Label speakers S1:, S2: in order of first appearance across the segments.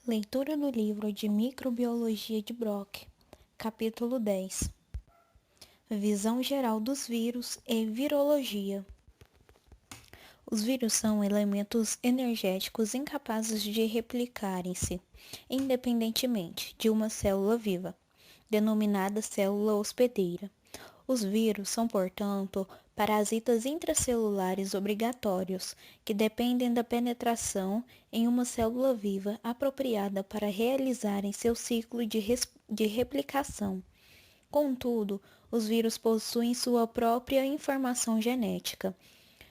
S1: Leitura do livro de Microbiologia de Brock, capítulo 10. Visão geral dos vírus e virologia. Os vírus são elementos energéticos incapazes de replicarem-se independentemente de uma célula viva, denominada célula hospedeira. Os vírus são, portanto, parasitas intracelulares obrigatórios, que dependem da penetração em uma célula viva apropriada para realizarem seu ciclo de replicação. Contudo, os vírus possuem sua própria informação genética,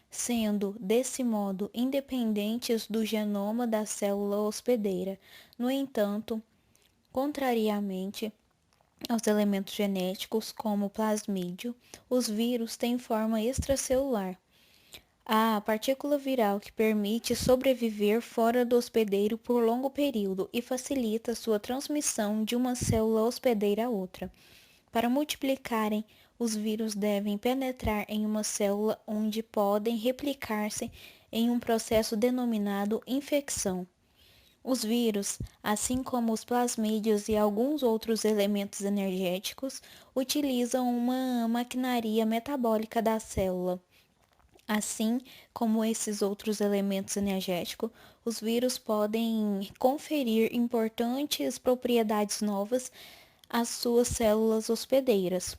S1: sendo, desse modo, independentes do genoma da célula hospedeira. No entanto, contrariamente aos elementos genéticos, como o plasmídio, os vírus têm forma extracelular. A partícula viral que permite sobreviver fora do hospedeiro por longo período e facilita sua transmissão de uma célula hospedeira a outra. Para multiplicarem, os vírus devem penetrar em uma célula onde podem replicar-se em um processo denominado infecção. Os vírus, assim como os plasmídios e alguns outros elementos energéticos, utilizam uma maquinaria metabólica da célula. Assim como esses outros elementos energéticos, os vírus podem conferir importantes propriedades novas às suas células hospedeiras.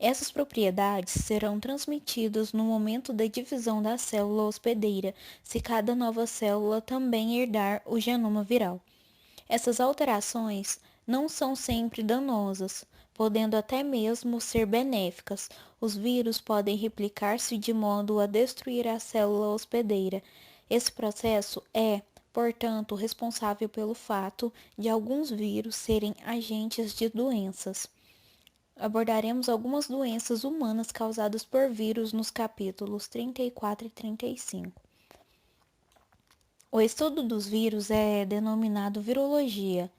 S1: Essas propriedades serão transmitidas no momento da divisão da célula hospedeira, se cada nova célula também herdar o genoma viral. Essas alterações não são sempre danosas, podendo até mesmo ser benéficas. Os vírus podem replicar-se de modo a destruir a célula hospedeira. Esse processo é, portanto, responsável pelo fato de alguns vírus serem agentes de doenças. Abordaremos algumas doenças humanas causadas por vírus nos capítulos 34 e 35. O estudo dos vírus é denominado virologia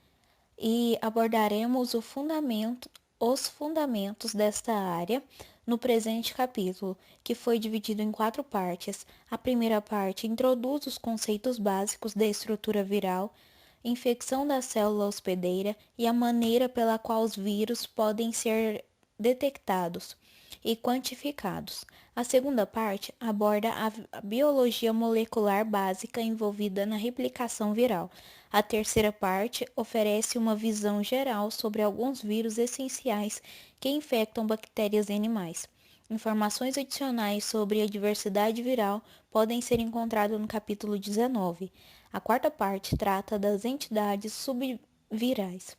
S1: e abordaremos os fundamentos desta área no presente capítulo, que foi dividido em 4 partes. A primeira parte introduz os conceitos básicos da estrutura viral, infecção da célula hospedeira e a maneira pela qual os vírus podem ser detectados e quantificados. A segunda parte aborda a biologia molecular básica envolvida na replicação viral. A terceira parte oferece uma visão geral sobre alguns vírus essenciais que infectam bactérias e animais. Informações adicionais sobre a diversidade viral podem ser encontradas no capítulo 19. A quarta parte trata das entidades subvirais.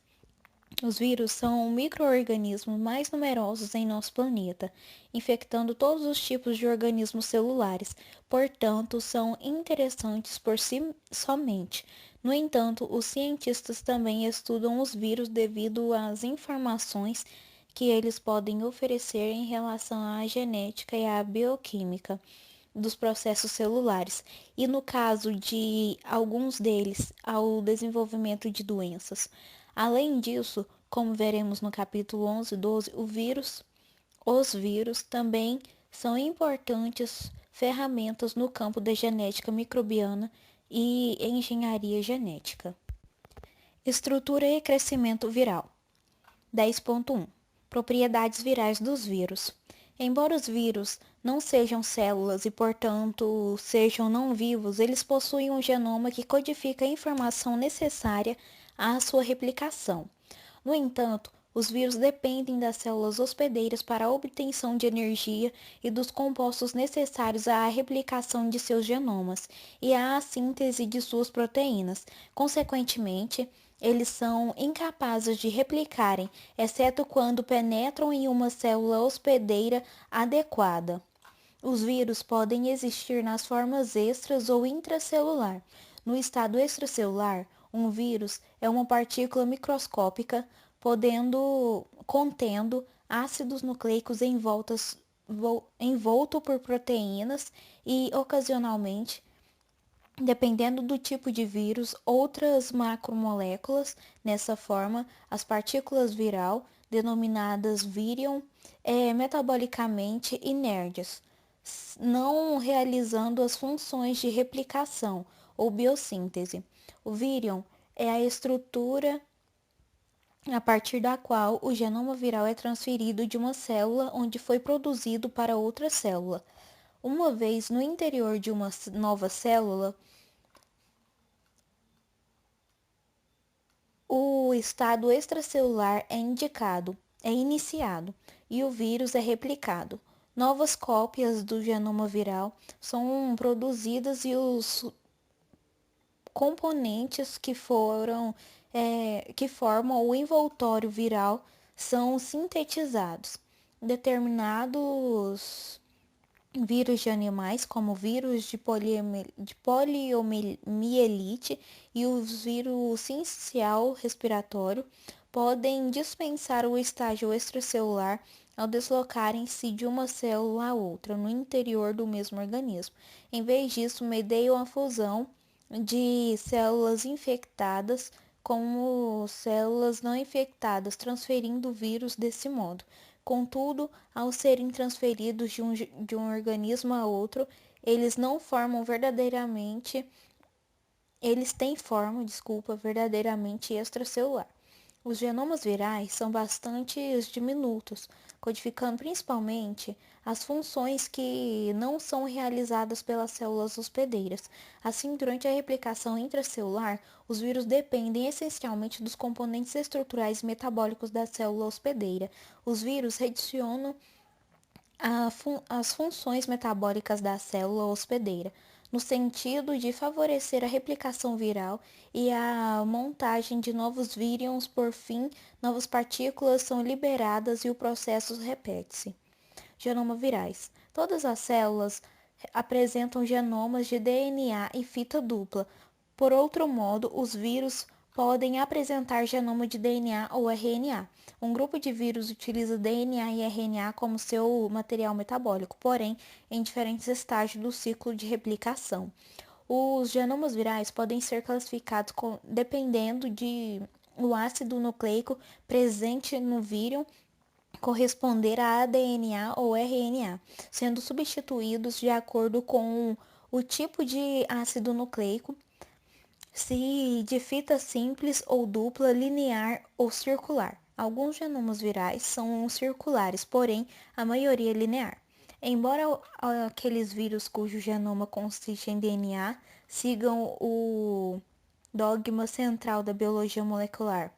S1: Os vírus são os micro-organismos mais numerosos em nosso planeta, infectando todos os tipos de organismos celulares, portanto, são interessantes por si somente. No entanto, os cientistas também estudam os vírus devido às informações que eles podem oferecer em relação à genética e à bioquímica dos processos celulares, e no caso de alguns deles, ao desenvolvimento de doenças. Além disso, como veremos no capítulo 11 e 12, os vírus também são importantes ferramentas no campo da genética microbiana e engenharia genética. Estrutura e crescimento viral. 10.1 Propriedades virais dos vírus. Embora os vírus não sejam células e, portanto, sejam não vivos, eles possuem um genoma que codifica a informação necessária à sua replicação. No entanto, os vírus dependem das células hospedeiras para a obtenção de energia e dos compostos necessários à replicação de seus genomas e à síntese de suas proteínas. Consequentemente, eles são incapazes de replicarem, exceto quando penetram em uma célula hospedeira adequada. Os vírus podem existir nas formas extras ou intracelular. No estado extracelular, um vírus é uma partícula microscópica contendo ácidos nucleicos envolto por proteínas e, ocasionalmente, dependendo do tipo de vírus, outras macromoléculas. Nessa forma, as partículas viral, denominadas vírion, metabolicamente inertes, não realizando as funções de replicação ou biossíntese. O vírion é a estrutura a partir da qual o genoma viral é transferido de uma célula onde foi produzido para outra célula. Uma vez no interior de uma nova célula, o estado extracelular é iniciado e o vírus é replicado. Novas cópias do genoma viral são produzidas e os componentes que formam o envoltório viral são sintetizados. Determinados vírus de animais, como o vírus de poliomielite e o vírus sincial respiratório, podem dispensar o estágio extracelular ao deslocarem-se de uma célula a outra no interior do mesmo organismo. Em vez disso, mediam a fusão de células infectadas com células não infectadas, transferindo o vírus desse modo. Contudo, ao serem transferidos de um organismo a outro, eles não formam verdadeiramente, eles têm forma, verdadeiramente extracelular. Os genomas virais são bastante diminutos, codificando principalmente as funções que não são realizadas pelas células hospedeiras. Assim, durante a replicação intracelular, os vírus dependem essencialmente dos componentes estruturais e metabólicos da célula hospedeira. Os vírus redicionam as funções metabólicas da célula hospedeira, no sentido de favorecer a replicação viral e a montagem de novos vírions. Por fim, novas partículas são liberadas e o processo repete-se. Genoma virais. Todas as células apresentam genomas de DNA e fita dupla. Por outro modo, os vírus podem apresentar genoma de DNA ou RNA. Um grupo de vírus utiliza DNA e RNA como seu material metabólico, porém em diferentes estágios do ciclo de replicação. Os genomas virais podem ser classificados dependendo de o ácido nucleico presente no vírus corresponder a aDNA ou RNA, sendo substituídos de acordo com o tipo de ácido nucleico, se de fita simples ou dupla, linear ou circular. Alguns genomas virais são circulares, porém a maioria é linear. Embora aqueles vírus cujo genoma consiste em DNA sigam o dogma central da biologia molecular,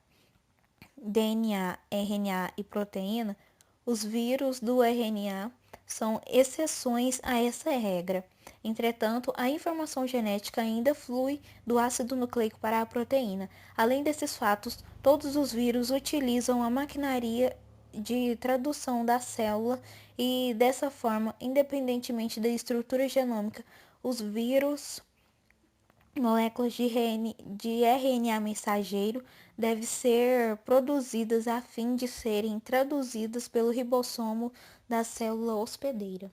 S1: DNA, RNA e proteína, os vírus do RNA são exceções a essa regra. Entretanto, a informação genética ainda flui do ácido nucleico para a proteína. Além desses fatos, todos os vírus utilizam a maquinaria de tradução da célula e, dessa forma, independentemente da estrutura genômica, os vírus, moléculas de RNA mensageiro devem ser produzidas a fim de serem traduzidas pelo ribossomo da célula hospedeira.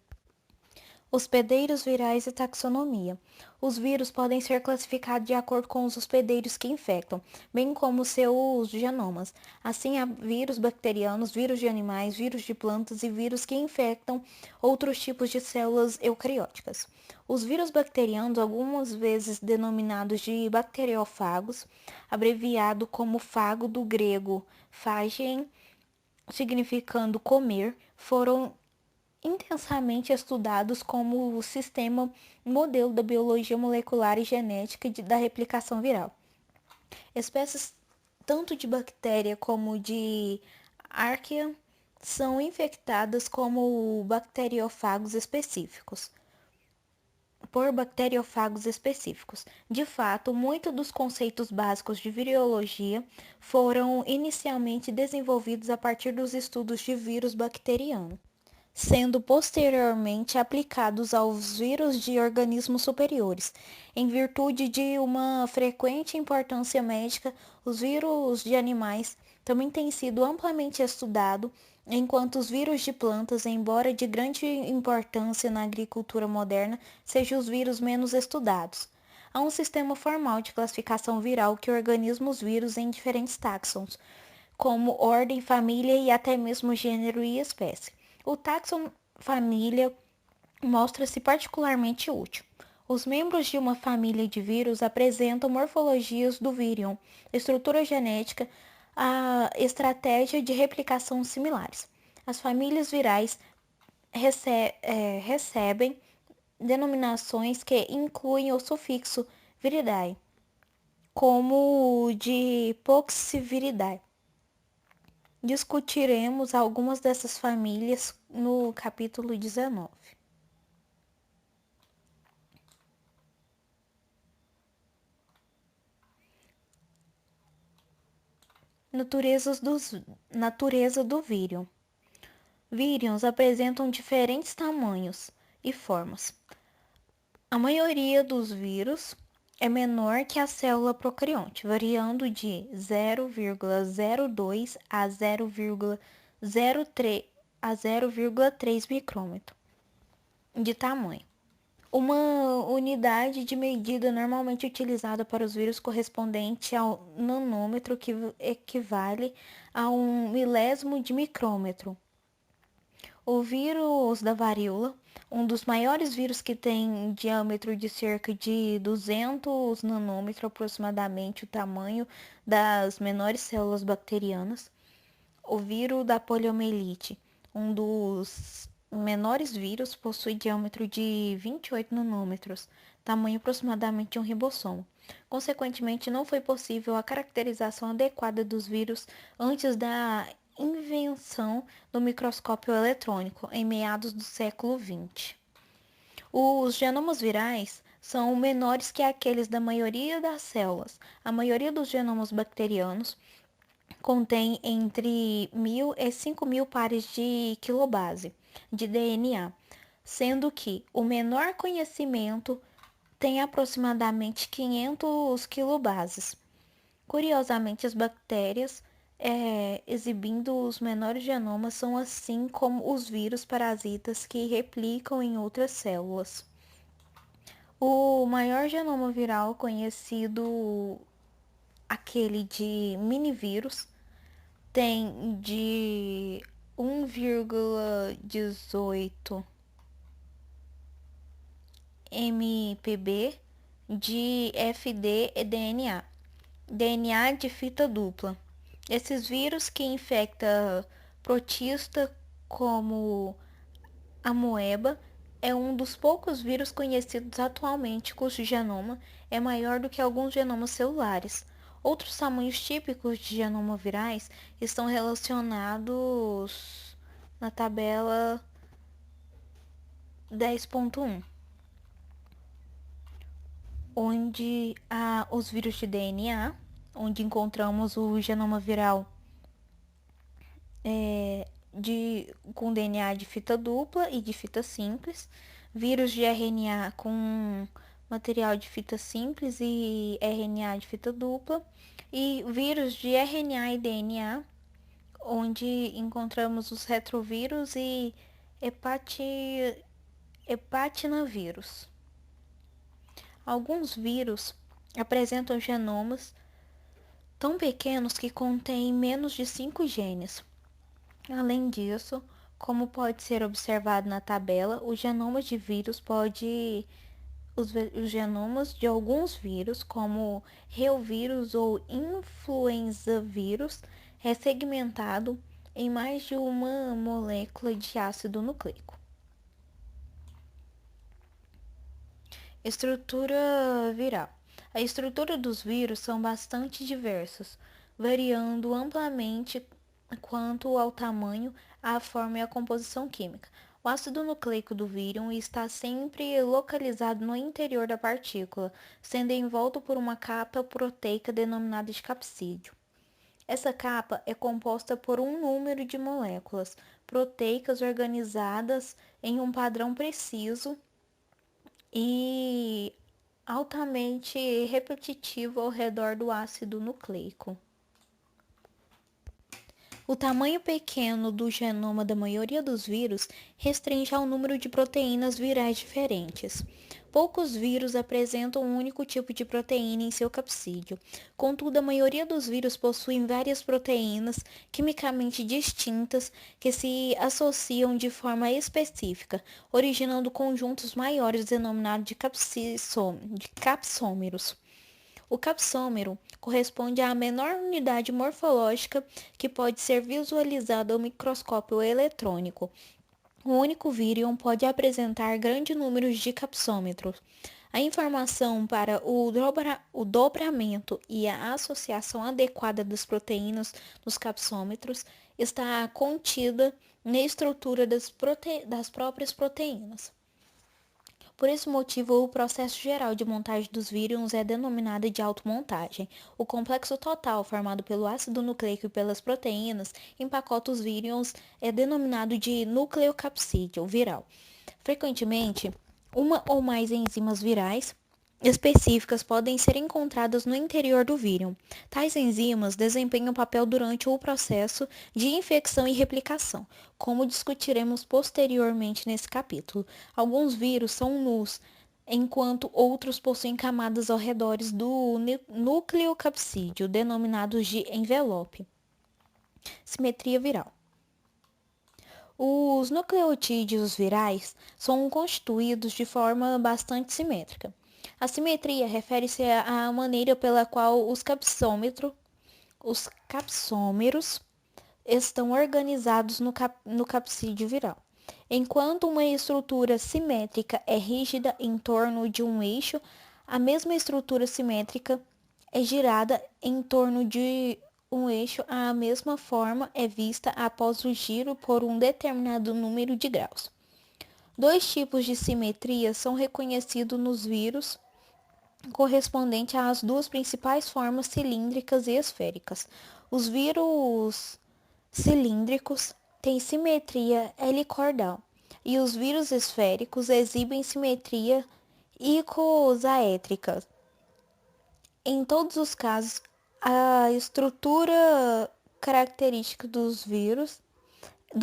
S1: Hospedeiros virais e taxonomia. Os vírus podem ser classificados de acordo com os hospedeiros que infectam, bem como seus genomas. Assim, há vírus bacterianos, vírus de animais, vírus de plantas e vírus que infectam outros tipos de células eucarióticas. Os vírus bacterianos, algumas vezes denominados de bacteriófagos, abreviado como fago do grego phagein, significando comer, foram intensamente estudados como o sistema modelo da biologia molecular e genética da replicação viral. Espécies tanto de bactéria como de arqueia são infectadas como bacteriófagos específicos. Por bacteriófagos específicos. De fato, muitos dos conceitos básicos de virologia foram inicialmente desenvolvidos a partir dos estudos de vírus bacteriano, sendo posteriormente aplicados aos vírus de organismos superiores. Em virtude de uma frequente importância médica, os vírus de animais também têm sido amplamente estudados, enquanto os vírus de plantas, embora de grande importância na agricultura moderna, sejam os vírus menos estudados. Há um sistema formal de classificação viral que organiza os vírus em diferentes táxons, como ordem, família e até mesmo gênero e espécie. O táxon família mostra-se particularmente útil. Os membros de uma família de vírus apresentam morfologias do vírion, estrutura genética, a estratégia de replicação similares. As famílias virais recebem denominações que incluem o sufixo viridae, como o de poxviridae. Discutiremos algumas dessas famílias no capítulo 19. Natureza do vírion. Vírions apresentam diferentes tamanhos e formas. A maioria dos vírus é menor que a célula procarionte, variando de 0,02 a 0,3 micrômetro de tamanho. Uma unidade de medida normalmente utilizada para os vírus correspondente ao nanômetro, que equivale a um milésimo de micrômetro. O vírus da varíola, um dos maiores vírus que tem diâmetro de cerca de 200 nanômetros, aproximadamente o tamanho das menores células bacterianas. O vírus da poliomielite, um dos menores vírus, possui diâmetro de 28 nanômetros, tamanho aproximadamente de um ribossomo. Consequentemente, não foi possível a caracterização adequada dos vírus antes da invenção do microscópio eletrônico, em meados do século XX. Os genomas virais são menores que aqueles da maioria das células. A maioria dos genomas bacterianos contém entre 1.000 e 5.000 pares de quilobase de DNA, sendo que o menor conhecimento tem aproximadamente 500 quilobases. Curiosamente, as bactérias exibindo os menores genomas são assim como os vírus parasitas que replicam em outras células. O maior genoma viral conhecido, aquele de minivírus, tem de 1,18 mpb de fdNA, DNA de fita dupla. Esses vírus que infectam protista como a moeba é um dos poucos vírus conhecidos atualmente cujo genoma é maior do que alguns genomas celulares. Outros tamanhos típicos de genoma virais estão relacionados na tabela 10.1, onde há os vírus de DNA, onde encontramos o genoma viral com DNA de fita dupla e de fita simples, vírus de RNA com material de fita simples e RNA de fita dupla, e vírus de RNA e DNA, onde encontramos os retrovírus e hepatinavírus. Alguns vírus apresentam genomas tão pequenos que contêm menos de 5 genes. Além disso, como pode ser observado na tabela, os genomas de alguns vírus, como reovírus ou influenza-vírus, é segmentado em mais de uma molécula de ácido nucleico. Estrutura viral. A estrutura dos vírus são bastante diversas, variando amplamente quanto ao tamanho, a forma e a composição química. O ácido nucleico do vírus está sempre localizado no interior da partícula, sendo envolto por uma capa proteica denominada de capsídeo. Essa capa é composta por um número de moléculas proteicas organizadas em um padrão preciso e altamente repetitivo ao redor do ácido nucleico. O tamanho pequeno do genoma da maioria dos vírus restringe ao número de proteínas virais diferentes. Poucos vírus apresentam um único tipo de proteína em seu capsídeo. Contudo, a maioria dos vírus possuem várias proteínas quimicamente distintas que se associam de forma específica, originando conjuntos maiores denominados de capsômeros. O capsômero corresponde à menor unidade morfológica que pode ser visualizada ao microscópio eletrônico. Um único vírion pode apresentar grande número de capsômetros. A informação para o dobramento e a associação adequada das proteínas nos capsômetros está contida na estrutura das próprias proteínas. Por esse motivo, o processo geral de montagem dos vírions é denominado de automontagem. O complexo total, formado pelo ácido nucleico e pelas proteínas, empacota os vírions, é denominado de nucleocapsídeo viral. Frequentemente, uma ou mais enzimas virais específicas podem ser encontradas no interior do vírion. Tais enzimas desempenham papel durante o processo de infecção e replicação, como discutiremos posteriormente nesse capítulo. Alguns vírus são nus, enquanto outros possuem camadas ao redor do núcleo capsídeo, denominados de envelope. Simetria viral. Os nucleotídeos virais são constituídos de forma bastante simétrica. A simetria refere-se à maneira pela qual os capsômeros estão organizados no capsídeo viral. Enquanto uma estrutura simétrica é rígida em torno de um eixo, a mesma estrutura simétrica é girada em torno de um eixo. A mesma forma é vista após o giro por um determinado número de graus. Dois tipos de simetria são reconhecidos nos vírus, correspondente às duas principais formas cilíndricas e esféricas. Os vírus cilíndricos têm simetria helicoidal e os vírus esféricos exibem simetria icosaédrica. Em todos os casos, a estrutura característica do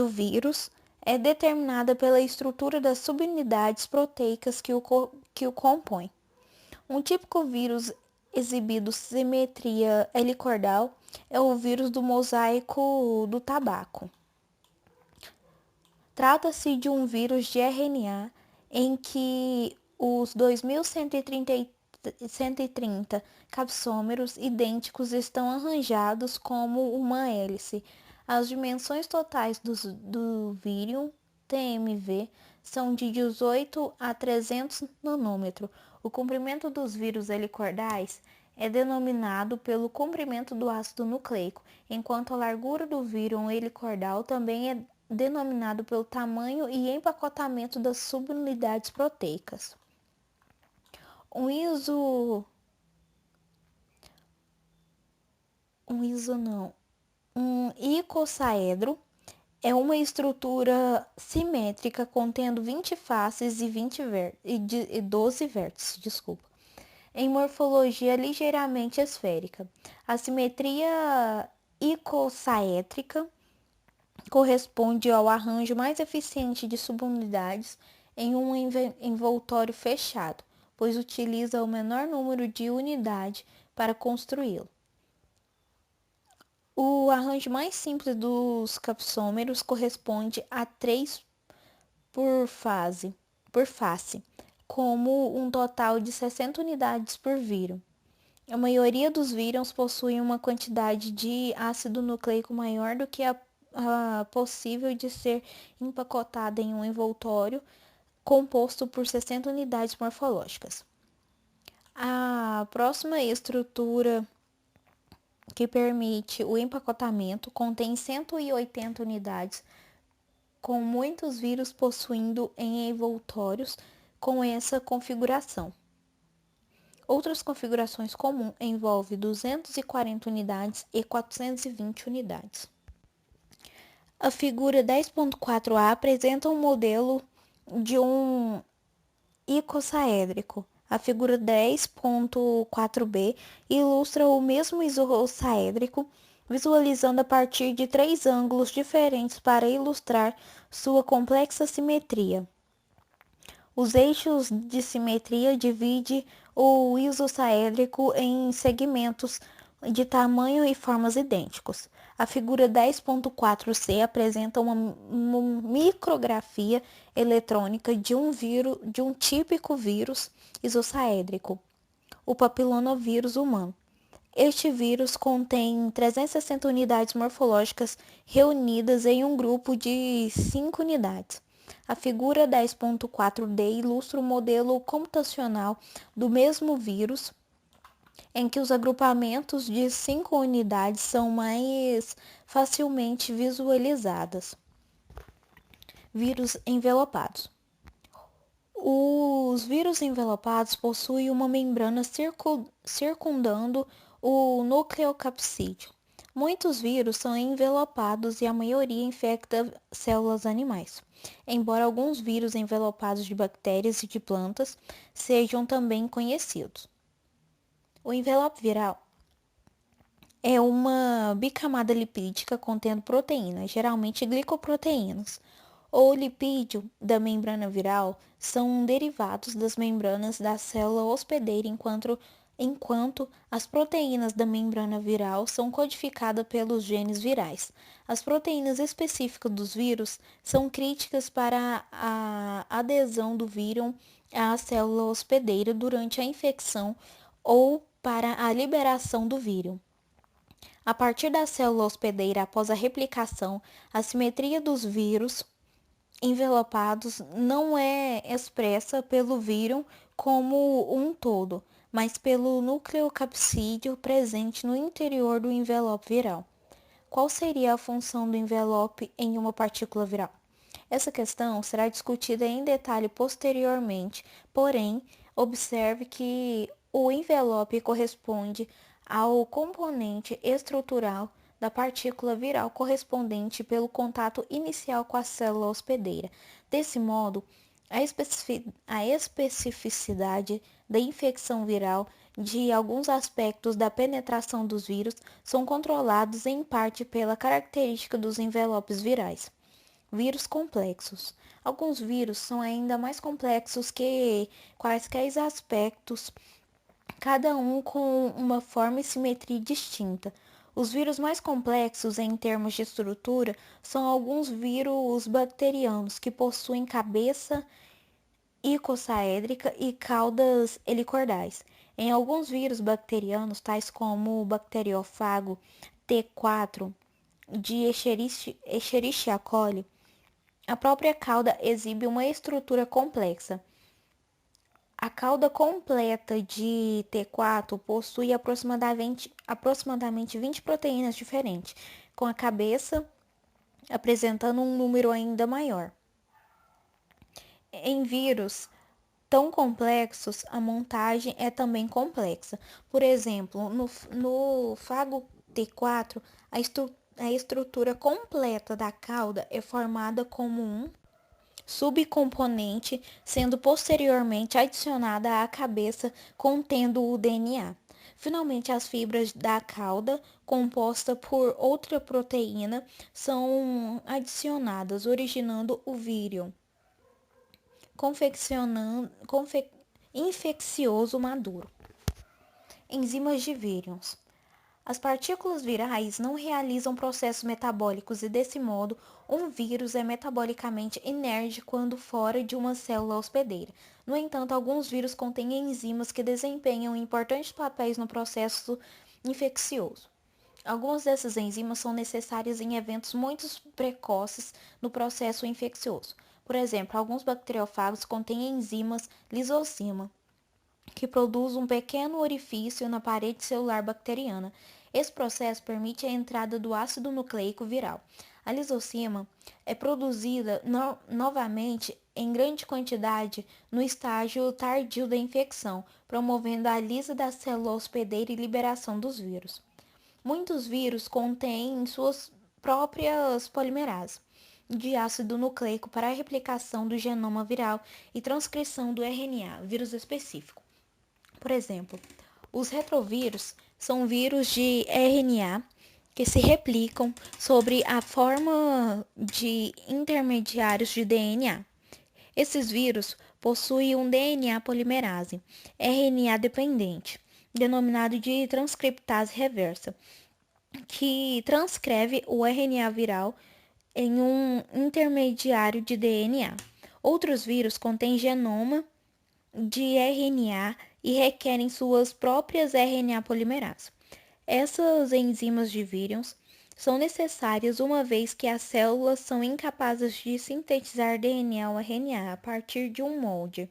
S1: vírus é determinada pela estrutura das subunidades proteicas que o compõem. Um típico vírus exibindo simetria helicoidal é o vírus do mosaico do tabaco. Trata-se de um vírus de RNA em que os 2130 capsômeros idênticos estão arranjados como uma hélice. As dimensões totais do vírion TMV são de 18 a 300 nanômetros. O comprimento dos vírus helicoidais é denominado pelo comprimento do ácido nucleico, enquanto a largura do vírion helicoidal também é denominado pelo tamanho e empacotamento das subunidades proteicas. Um icosaedro é uma estrutura simétrica contendo 20 faces e 12 vértices, em morfologia ligeiramente esférica. A simetria icosaédrica corresponde ao arranjo mais eficiente de subunidades em um envoltório fechado, pois utiliza o menor número de unidades para construí-lo. O arranjo mais simples dos capsômeros corresponde a 3 por face, como um total de 60 unidades por vírion. A maioria dos vírions possuem uma quantidade de ácido nucleico maior do que a possível de ser empacotada em um envoltório composto por 60 unidades morfológicas. A próxima estrutura que permite o empacotamento contém 180 unidades, com muitos vírus possuindo em envoltórios com essa configuração. Outras configurações comuns envolvem 240 unidades e 420 unidades. A figura 10.4a apresenta um modelo de um icosaédrico. A figura 10.4b ilustra o mesmo icosaédrico, visualizando a partir de 3 ângulos diferentes para ilustrar sua complexa simetria. Os eixos de simetria dividem o isosaédrico em segmentos de tamanho e formas idênticos. A figura 10.4c apresenta uma micrografia eletrônica de um típico vírus isosaédrico, o papilonovírus humano. Este vírus contém 360 unidades morfológicas reunidas em um grupo de 5 unidades. A figura 10.4d ilustra o modelo computacional do mesmo vírus, em que os agrupamentos de 5 unidades são mais facilmente visualizados. Vírus envelopados. Os vírus envelopados possuem uma membrana circundando o nucleocapsídeo. Muitos vírus são envelopados e a maioria infecta células animais, embora alguns vírus envelopados de bactérias e de plantas sejam também conhecidos. O envelope viral é uma bicamada lipídica contendo proteínas, geralmente glicoproteínas. O lipídio da membrana viral são derivados das membranas da célula hospedeira, enquanto as proteínas da membrana viral são codificadas pelos genes virais. As proteínas específicas dos vírus são críticas para a adesão do vírus à célula hospedeira durante a infecção ou para a liberação do vírus. A partir da célula hospedeira após a replicação, a simetria dos vírus envelopados não é expressa pelo vírus como um todo, mas pelo nucleocapsídeo presente no interior do envelope viral. Qual seria a função do envelope em uma partícula viral? Essa questão será discutida em detalhe posteriormente, porém, observe que o envelope corresponde ao componente estrutural da partícula viral correspondente pelo contato inicial com a célula hospedeira. Desse modo, a especificidade da infecção viral de alguns aspectos da penetração dos vírus são controlados em parte pela característica dos envelopes virais. Vírus complexos. Alguns vírus são ainda mais complexos que quaisquer aspectos, cada um com uma forma e simetria distinta. Os vírus mais complexos em termos de estrutura são alguns vírus bacterianos que possuem cabeça icosaédrica e caudas helicordais. Em alguns vírus bacterianos, tais como o bacteriófago T4 de Escherichia coli, a própria cauda exibe uma estrutura complexa. A cauda completa de T4 possui aproximadamente 20 proteínas diferentes, com a cabeça apresentando um número ainda maior. Em vírus tão complexos, a montagem é também complexa. Por exemplo, no fago T4, a estrutura completa da cauda é formada como um subcomponente, sendo posteriormente adicionada à cabeça contendo o DNA. Finalmente, as fibras da cauda, composta por outra proteína, são adicionadas, originando o vírus infeccioso maduro. Enzimas de vírus. As partículas virais não realizam processos metabólicos e, desse modo, um vírus é metabolicamente inerte quando fora de uma célula hospedeira. No entanto, alguns vírus contêm enzimas que desempenham importantes papéis no processo infeccioso. Algumas dessas enzimas são necessárias em eventos muito precoces no processo infeccioso. Por exemplo, alguns bacteriófagos contêm enzimas lisozima, que produz um pequeno orifício na parede celular bacteriana. Esse processo permite a entrada do ácido nucleico viral. A lisozima é produzida novamente em grande quantidade no estágio tardio da infecção, promovendo a lisa da célula hospedeira e liberação dos vírus. Muitos vírus contêm suas próprias polimerases de ácido nucleico para a replicação do genoma viral e transcrição do RNA, vírus específico. Por exemplo, os retrovírus são vírus de RNA que se replicam sobre a forma de intermediários de DNA. Esses vírus possuem um DNA polimerase, RNA dependente, denominado de transcriptase reversa, que transcreve o RNA viral em um intermediário de DNA. Outros vírus contêm genoma de RNA e requerem suas próprias RNA polimerase. Essas enzimas de vírus são necessárias uma vez que as células são incapazes de sintetizar DNA ou RNA a partir de um molde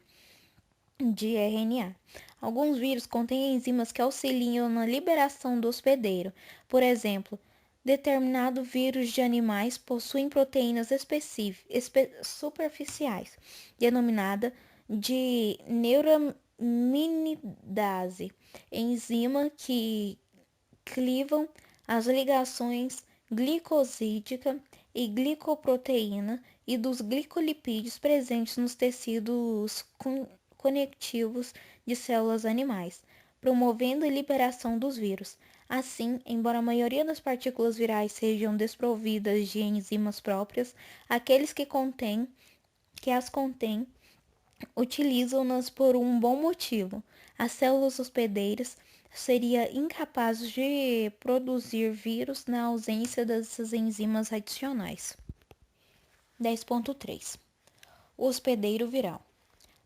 S1: de RNA. Alguns vírus contêm enzimas que auxiliam na liberação do hospedeiro. Por exemplo, determinado vírus de animais possuem proteínas superficiais, denominada de neuraminidase, enzima que clivam as ligações glicosídica e glicoproteína e dos glicolipídios presentes nos tecidos conectivos de células animais, promovendo a liberação dos vírus. Assim, embora a maioria das partículas virais sejam desprovidas de enzimas próprias, aqueles que as contêm utilizam-nas por um bom motivo. As células hospedeiras seriam incapazes de produzir vírus na ausência dessas enzimas adicionais. 10.3 O hospedeiro viral.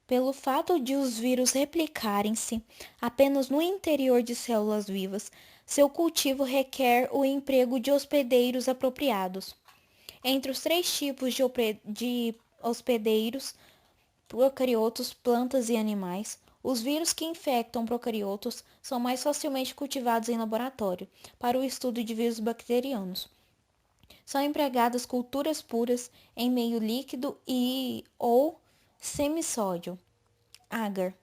S1: Pelo fato de os vírus replicarem-se apenas no interior de células vivas, seu cultivo requer o emprego de hospedeiros apropriados. Entre os três tipos de hospedeiros, procariotos, plantas e animais, os vírus que infectam procariotos são mais facilmente cultivados em laboratório para o estudo de vírus bacterianos. São empregadas culturas puras em meio líquido e ou semissódio, agar.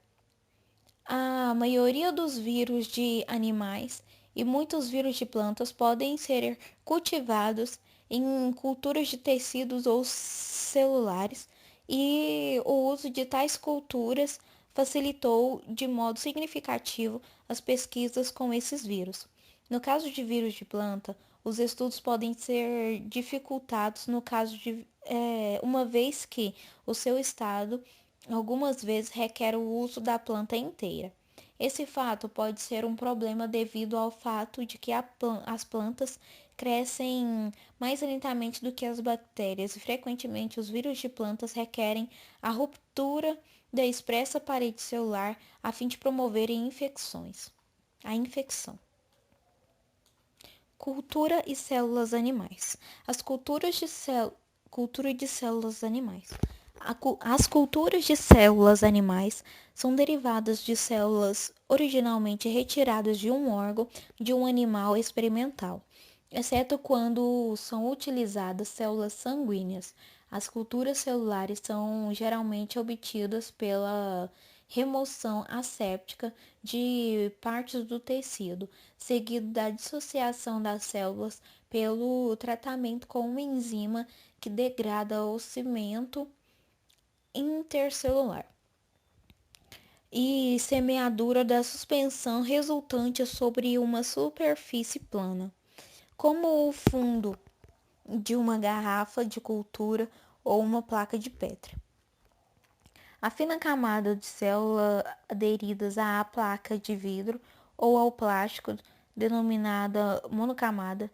S1: A maioria dos vírus de animais e muitos vírus de plantas podem ser cultivados em culturas de tecidos ou celulares, e o uso de tais culturas facilitou de modo significativo as pesquisas com esses vírus. No caso de vírus de planta, os estudos podem ser dificultados no caso de uma vez que o seu estado algumas vezes requer o uso da planta inteira. Esse fato pode ser um problema devido ao fato de que as plantas crescem mais lentamente do que as bactérias e frequentemente os vírus de plantas requerem a ruptura da expressa parede celular a fim de promoverem a infecção. Cultura e células animais. As cultura de células animais. As culturas de células animais são derivadas de células originalmente retiradas de um órgão de um animal experimental, exceto quando são utilizadas células sanguíneas. As culturas celulares são geralmente obtidas pela remoção asséptica de partes do tecido, seguido da dissociação das células pelo tratamento com uma enzima que degrada o cimento intercelular e semeadura da suspensão resultante sobre uma superfície plana, como o fundo de uma garrafa de cultura ou uma placa de pedra. A fina camada de células aderidas à placa de vidro ou ao plástico, denominada monocamada,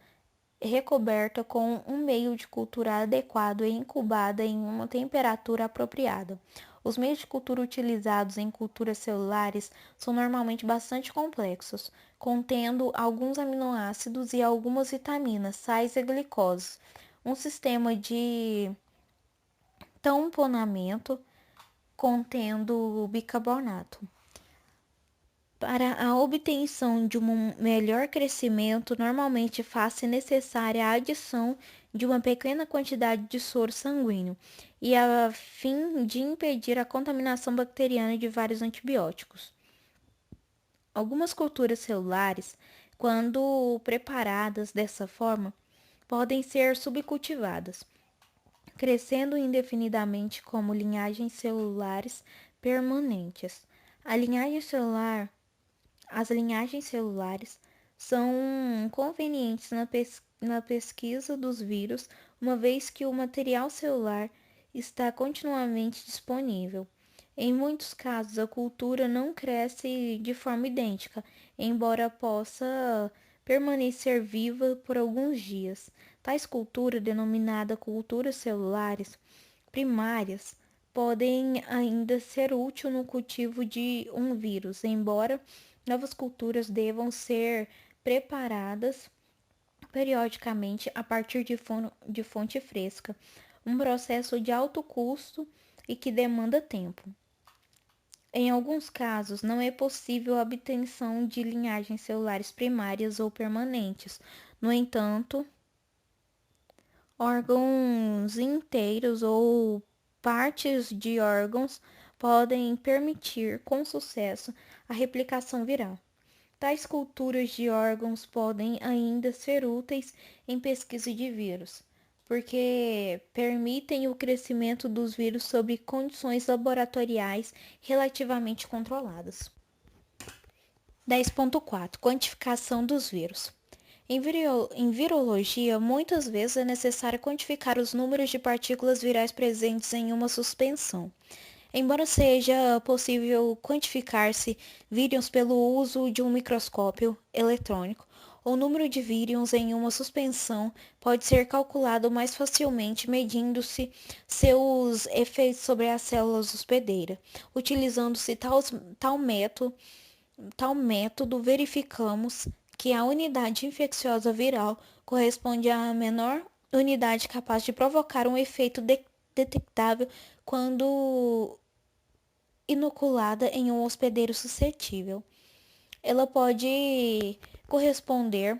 S1: recoberta com um meio de cultura adequado e incubada em uma temperatura apropriada. Os meios de cultura utilizados em culturas celulares são normalmente bastante complexos, contendo alguns aminoácidos e algumas vitaminas, sais e glicose. Um sistema de tamponamento contendo bicarbonato. Para a obtenção de um melhor crescimento, normalmente faz-se necessária a adição de uma pequena quantidade de soro sanguíneo, e a fim de impedir a contaminação bacteriana de vários antibióticos. Algumas culturas celulares, quando preparadas dessa forma, podem ser subcultivadas, crescendo indefinidamente como linhagens celulares permanentes. A linhagem celular As linhagens celulares são convenientes na pesquisa dos vírus, uma vez que o material celular está continuamente disponível. Em muitos casos, a cultura não cresce de forma idêntica, embora possa permanecer viva por alguns dias. Tais culturas, denominadas culturas celulares primárias, podem ainda ser úteis no cultivo de um vírus, embora novas culturas devam ser preparadas periodicamente a partir de fonte fresca, um processo de alto custo e que demanda tempo. Em alguns casos, não é possível a obtenção de linhagens celulares primárias ou permanentes. No entanto, órgãos inteiros ou partes de órgãos podem permitir com sucesso a replicação viral. Tais culturas de órgãos podem ainda ser úteis em pesquisa de vírus, porque permitem o crescimento dos vírus sob condições laboratoriais relativamente controladas. 10.4 Quantificação dos vírus. Em virologia, muitas vezes é necessário quantificar os números de partículas virais presentes em uma suspensão. Embora seja possível quantificar-se vírions pelo uso de um microscópio eletrônico, o número de vírions em uma suspensão pode ser calculado mais facilmente medindo-se seus efeitos sobre as células hospedeiras. Utilizando-se tal método, verificamos que a unidade infecciosa viral corresponde à menor unidade capaz de provocar um efeito detectável quando inoculada em um hospedeiro suscetível. Ela pode corresponder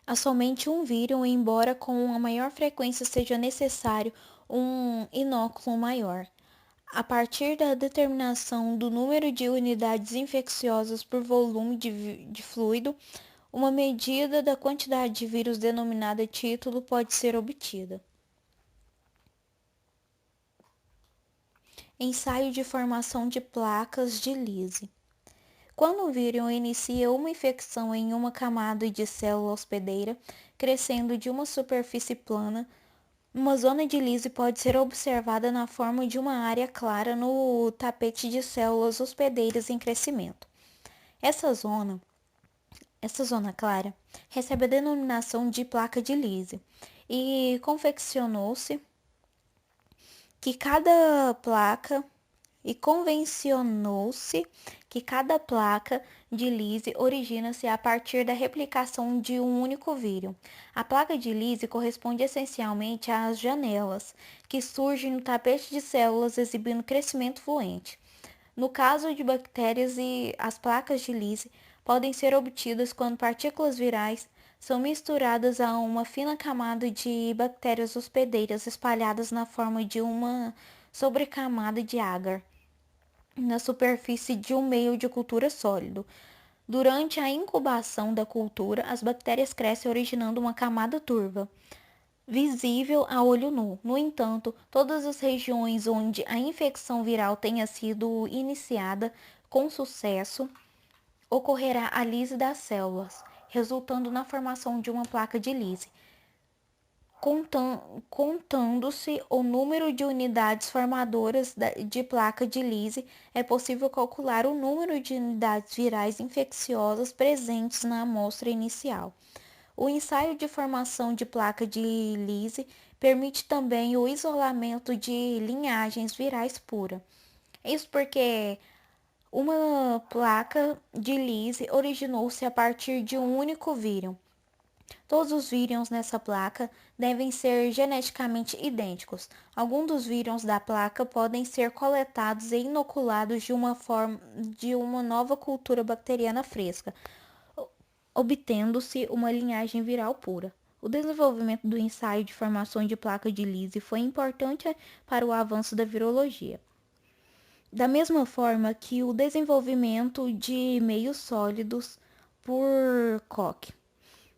S1: a somente um vírus, embora com uma maior frequência seja necessário um inóculo maior. A partir da determinação do número de unidades infecciosas por volume de fluido, uma medida da quantidade de vírus denominada título pode ser obtida. Ensaio de formação de placas de Lise. Quando o vírus inicia uma infecção em uma camada de célula hospedeira, crescendo de uma superfície plana, uma zona de Lise pode ser observada na forma de uma área clara no tapete de células hospedeiras em crescimento. Essa zona clara recebe a denominação de placa de Lise e convencionou-se que cada placa de Lise origina-se a partir da replicação de um único vírus. A placa de Lise corresponde essencialmente às janelas, que surgem no tapete de células exibindo crescimento fluente. No caso de bactérias, as placas de Lise podem ser obtidas quando partículas virais são misturadas a uma fina camada de bactérias hospedeiras espalhadas na forma de uma sobrecamada de agar na superfície de um meio de cultura sólido. Durante a incubação da cultura, as bactérias crescem originando uma camada turva, visível a olho nu. No entanto, todas as regiões onde a infecção viral tenha sido iniciada com sucesso, ocorrerá a lise das células, resultando na formação de uma placa de Lise. Contando-se o número de unidades formadoras de placa de Lise, é possível calcular o número de unidades virais infecciosas presentes na amostra inicial. O ensaio de formação de placa de Lise permite também o isolamento de linhagens virais puras. Isso porque uma placa de Lise originou-se a partir de um único vírus. Todos os vírus nessa placa devem ser geneticamente idênticos. Alguns dos vírus da placa podem ser coletados e inoculados de uma nova cultura bacteriana fresca, obtendo-se uma linhagem viral pura. O desenvolvimento do ensaio de formação de placa de Lise foi importante para o avanço da virologia. Da mesma forma que o desenvolvimento de meios sólidos por Koch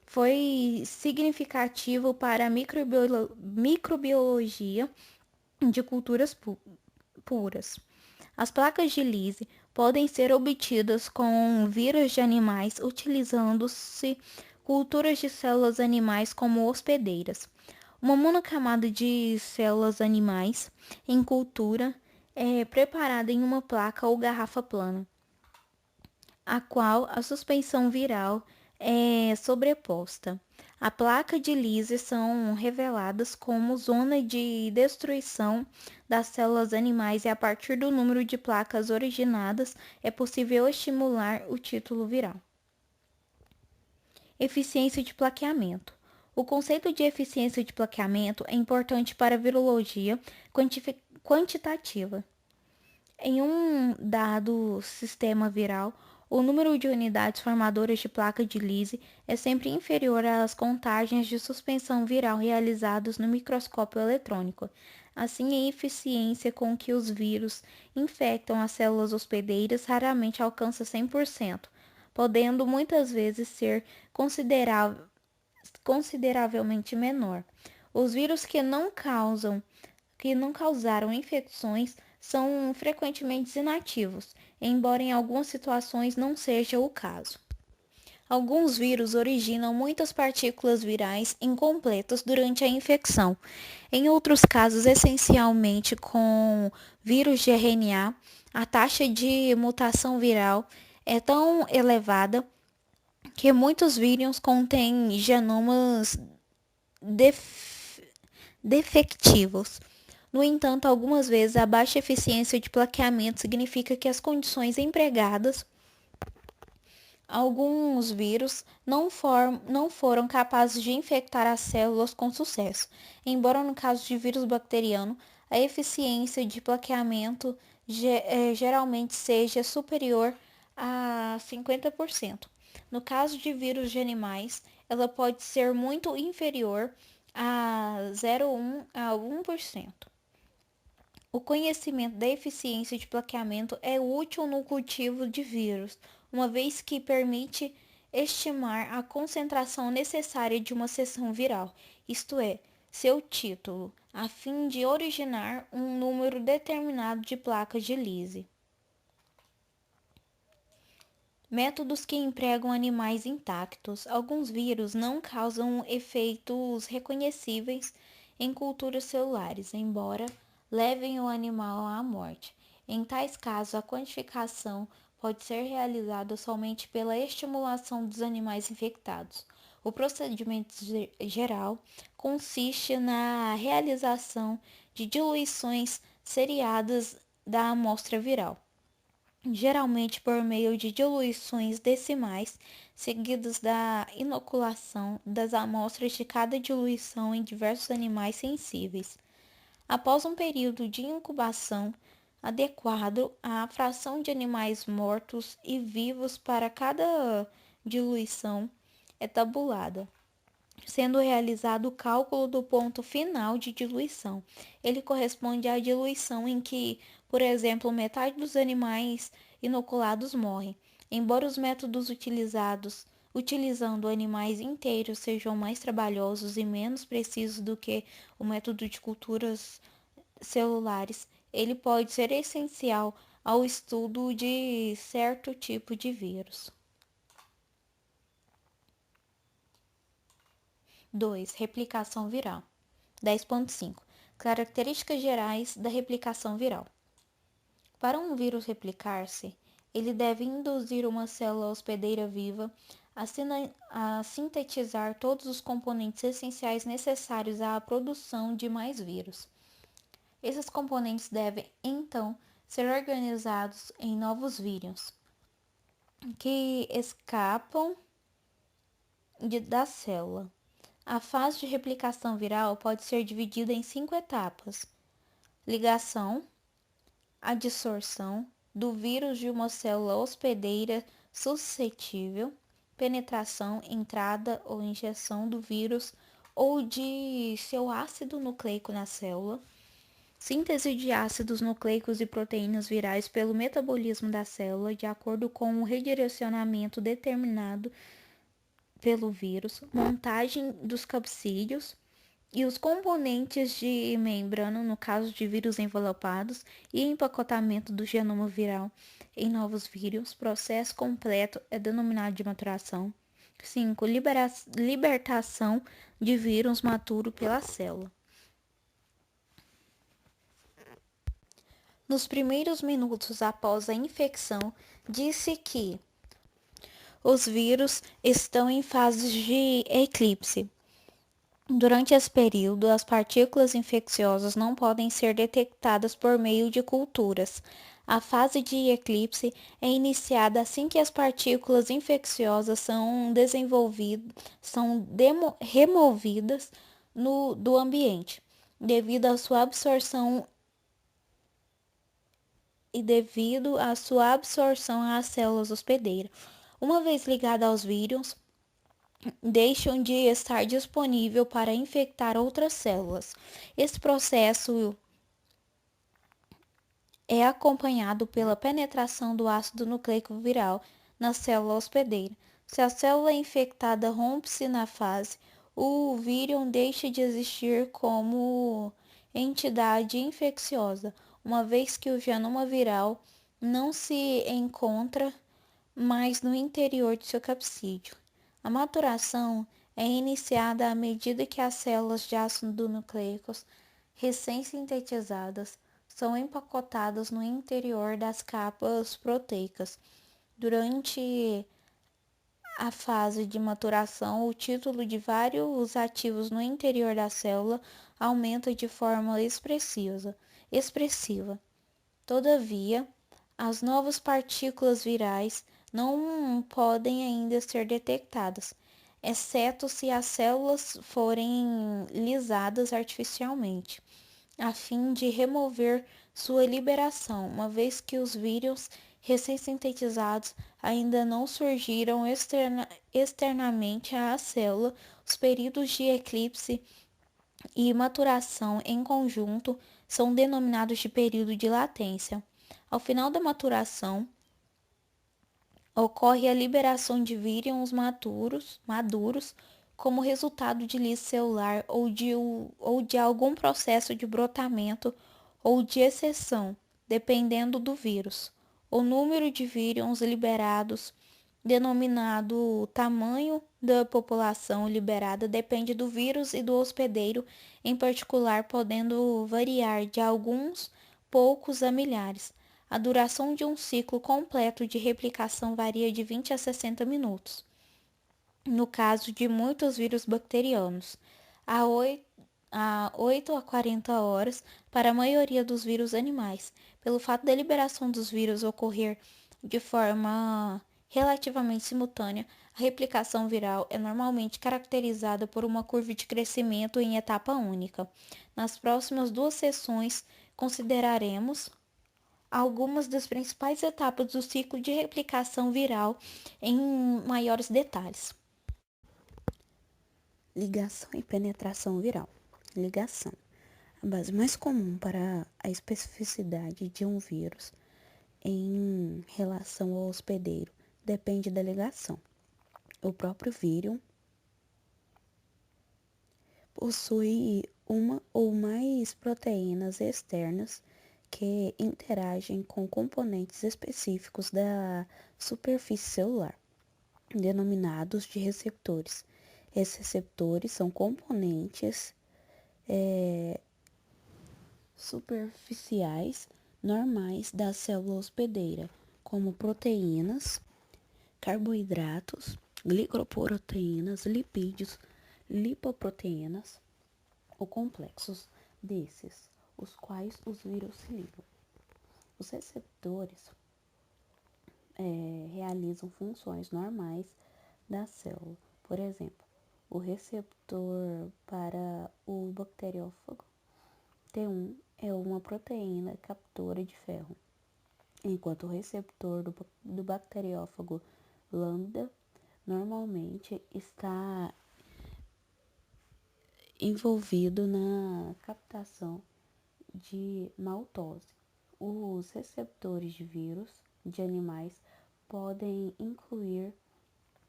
S1: foi significativo para a microbiologia de culturas puras. As placas de Lise podem ser obtidas com vírus de animais utilizando-se culturas de células animais como hospedeiras. Uma monocamada de células animais em cultura é preparada em uma placa ou garrafa plana, a qual a suspensão viral é sobreposta. A placa de Lise são reveladas como zona de destruição das células animais e a partir do número de placas originadas é possível estimular o título viral. Eficiência de plaqueamento. O conceito de eficiência de plaqueamento é importante para a virologia quantitativa. Em um dado sistema viral, o número de unidades formadoras de placa de Lise é sempre inferior às contagens de suspensão viral realizadas no microscópio eletrônico. Assim, a eficiência com que os vírus infectam as células hospedeiras raramente alcança 100%, podendo muitas vezes ser consideravelmente menor. Os vírus que não causaram infecções são frequentemente inativos, embora em algumas situações não seja o caso. Alguns vírus originam muitas partículas virais incompletas durante a infecção. Em outros casos, essencialmente com vírus de RNA, a taxa de mutação viral é tão elevada que muitos vírus contêm genomas defectivos. No entanto, algumas vezes a baixa eficiência de plaqueamento significa que as condições empregadas, alguns vírus não foram capazes de infectar as células com sucesso, embora no caso de vírus bacteriano, a eficiência de plaqueamento geralmente seja superior a 50%. No caso de vírus de animais, ela pode ser muito inferior a 0,1 a 1%. O conhecimento da eficiência de plaqueamento é útil no cultivo de vírus, uma vez que permite estimar a concentração necessária de uma seção viral, isto é, seu título, a fim de originar um número determinado de placas de Lise. Métodos que empregam animais intactos. Alguns vírus não causam efeitos reconhecíveis em culturas celulares, embora levem o animal à morte. Em tais casos, a quantificação pode ser realizada somente pela estimulação dos animais infectados. O procedimento geral consiste na realização de diluições seriadas da amostra viral, geralmente por meio de diluições decimais, seguidas da inoculação das amostras de cada diluição em diversos animais sensíveis. Após um período de incubação adequado, a fração de animais mortos e vivos para cada diluição é tabulada, sendo realizado o cálculo do ponto final de diluição. Ele corresponde à diluição em que, por exemplo, metade dos animais inoculados morrem. Embora os métodos utilizando animais inteiros sejam mais trabalhosos e menos precisos do que o método de culturas celulares, ele pode ser essencial ao estudo de certo tipo de vírus. 2. Replicação viral. 10.5. Características gerais da replicação viral. Para um vírus replicar-se, ele deve induzir uma célula hospedeira viva a sintetizar todos os componentes essenciais necessários à produção de mais vírus. Esses componentes devem, então, ser organizados em novos vírus, que escapam da célula. A fase de replicação viral pode ser dividida em 5 etapas: ligação, adsorção do vírus de uma célula hospedeira suscetível, penetração, entrada ou injeção do vírus ou de seu ácido nucleico na célula, síntese de ácidos nucleicos e proteínas virais pelo metabolismo da célula de acordo com um redirecionamento determinado pelo vírus, montagem dos capsídeos e os componentes de membrana no caso de vírus envelopados e empacotamento do genoma viral em novos vírus. Processo completo é denominado de maturação. 5. Libertação de vírus maturo pela célula. Nos primeiros minutos após a infecção, disse que os vírus estão em fase de eclipse. Durante esse período, as partículas infecciosas não podem ser detectadas por meio de culturas. A fase de eclipse é iniciada assim que as partículas infecciosas são removidas do ambiente, devido à sua absorção às células hospedeiras. Uma vez ligada aos vírus, deixam de estar disponível para infectar outras células. Esse processo é acompanhado pela penetração do ácido nucleico viral na célula hospedeira. Se a célula infectada rompe-se na fase, o vírus deixa de existir como entidade infecciosa, uma vez que o genoma viral não se encontra mais no interior de seu capsídeo. A maturação é iniciada à medida que as células de ácido nucleicos recém-sintetizadas são empacotadas no interior das capas proteicas. Durante a fase de maturação, o título de vários ativos no interior da célula aumenta de forma expressiva. Todavia, as novas partículas virais não podem ainda ser detectadas, exceto se as células forem lisadas artificialmente, a fim de remover sua liberação, uma vez que os vírus recém-sintetizados ainda não surgiram externamente à célula. Os períodos de eclipse e maturação em conjunto são denominados de período de latência. Ao final da maturação, ocorre a liberação de vírus maduros como resultado de lise celular ou de algum processo de brotamento ou de exceção, dependendo do vírus. O número de vírus liberados, denominado tamanho da população liberada, depende do vírus e do hospedeiro, em particular, podendo variar de alguns poucos a milhares. A duração de um ciclo completo de replicação varia de 20 a 60 minutos, no caso de muitos vírus bacterianos, a 8 a 40 horas para a maioria dos vírus animais. Pelo fato da liberação dos vírus ocorrer de forma relativamente simultânea, a replicação viral é normalmente caracterizada por uma curva de crescimento em etapa única. Nas próximas duas sessões, consideraremos algumas das principais etapas do ciclo de replicação viral em maiores detalhes.
S2: Ligação e penetração viral. Ligação. A base mais comum para a especificidade de um vírus em relação ao hospedeiro depende da ligação. O próprio vírus possui uma ou mais proteínas externas que interagem com componentes específicos da superfície celular, denominados de receptores. Esses receptores são componentes superficiais normais da célula hospedeira, como proteínas, carboidratos, glicoproteínas, lipídios, lipoproteínas ou complexos desses, os quais os vírus se ligam. Os receptores realizam funções normais da célula. Por exemplo, o receptor para o bacteriófago T1 é uma proteína captora de ferro, enquanto o receptor do bacteriófago lambda normalmente está envolvido na captação de maltose. Os receptores de vírus de animais podem incluir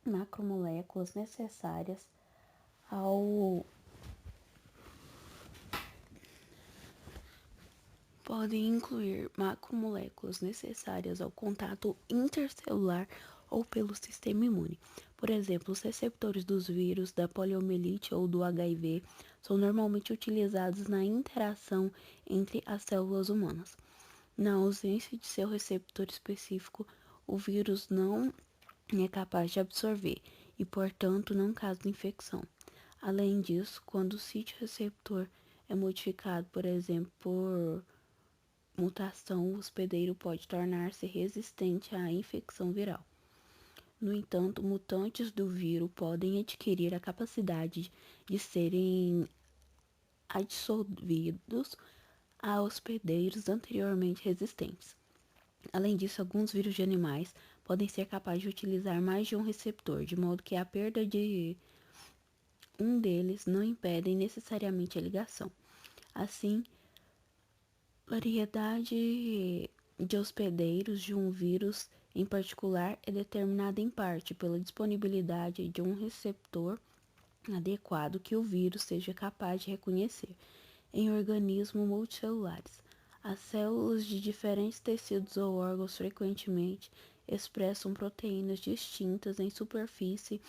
S2: macromoléculas necessárias ao contato intercelular ou pelo sistema imune. Por exemplo, os receptores dos vírus da poliomielite ou do HIV são normalmente utilizados na interação entre as células humanas. Na ausência de seu receptor específico, o vírus não é capaz de absorver e, portanto, não causa infecção. Além disso, quando o sítio receptor é modificado, por exemplo, por mutação, o hospedeiro pode tornar-se resistente à infecção viral. No entanto, mutantes do vírus podem adquirir a capacidade de serem adsorvidos a hospedeiros anteriormente resistentes. Além disso, alguns vírus de animais podem ser capazes de utilizar mais de um receptor, de modo que a perda de um deles não impede necessariamente a ligação. Assim, variedade de hospedeiros de um vírus em particular é determinada em parte pela disponibilidade de um receptor adequado que o vírus seja capaz de reconhecer em organismos multicelulares. As células de diferentes tecidos ou órgãos frequentemente expressam proteínas distintas em superfície.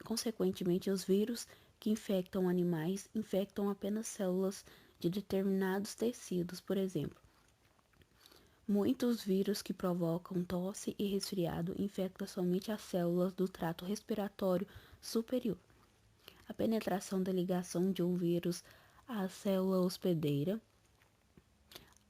S2: Consequentemente, os vírus que infectam animais infectam apenas células de determinados tecidos, por exemplo. Muitos vírus que provocam tosse e resfriado infectam somente as células do trato respiratório superior. A penetração da ligação de um vírus à célula hospedeira,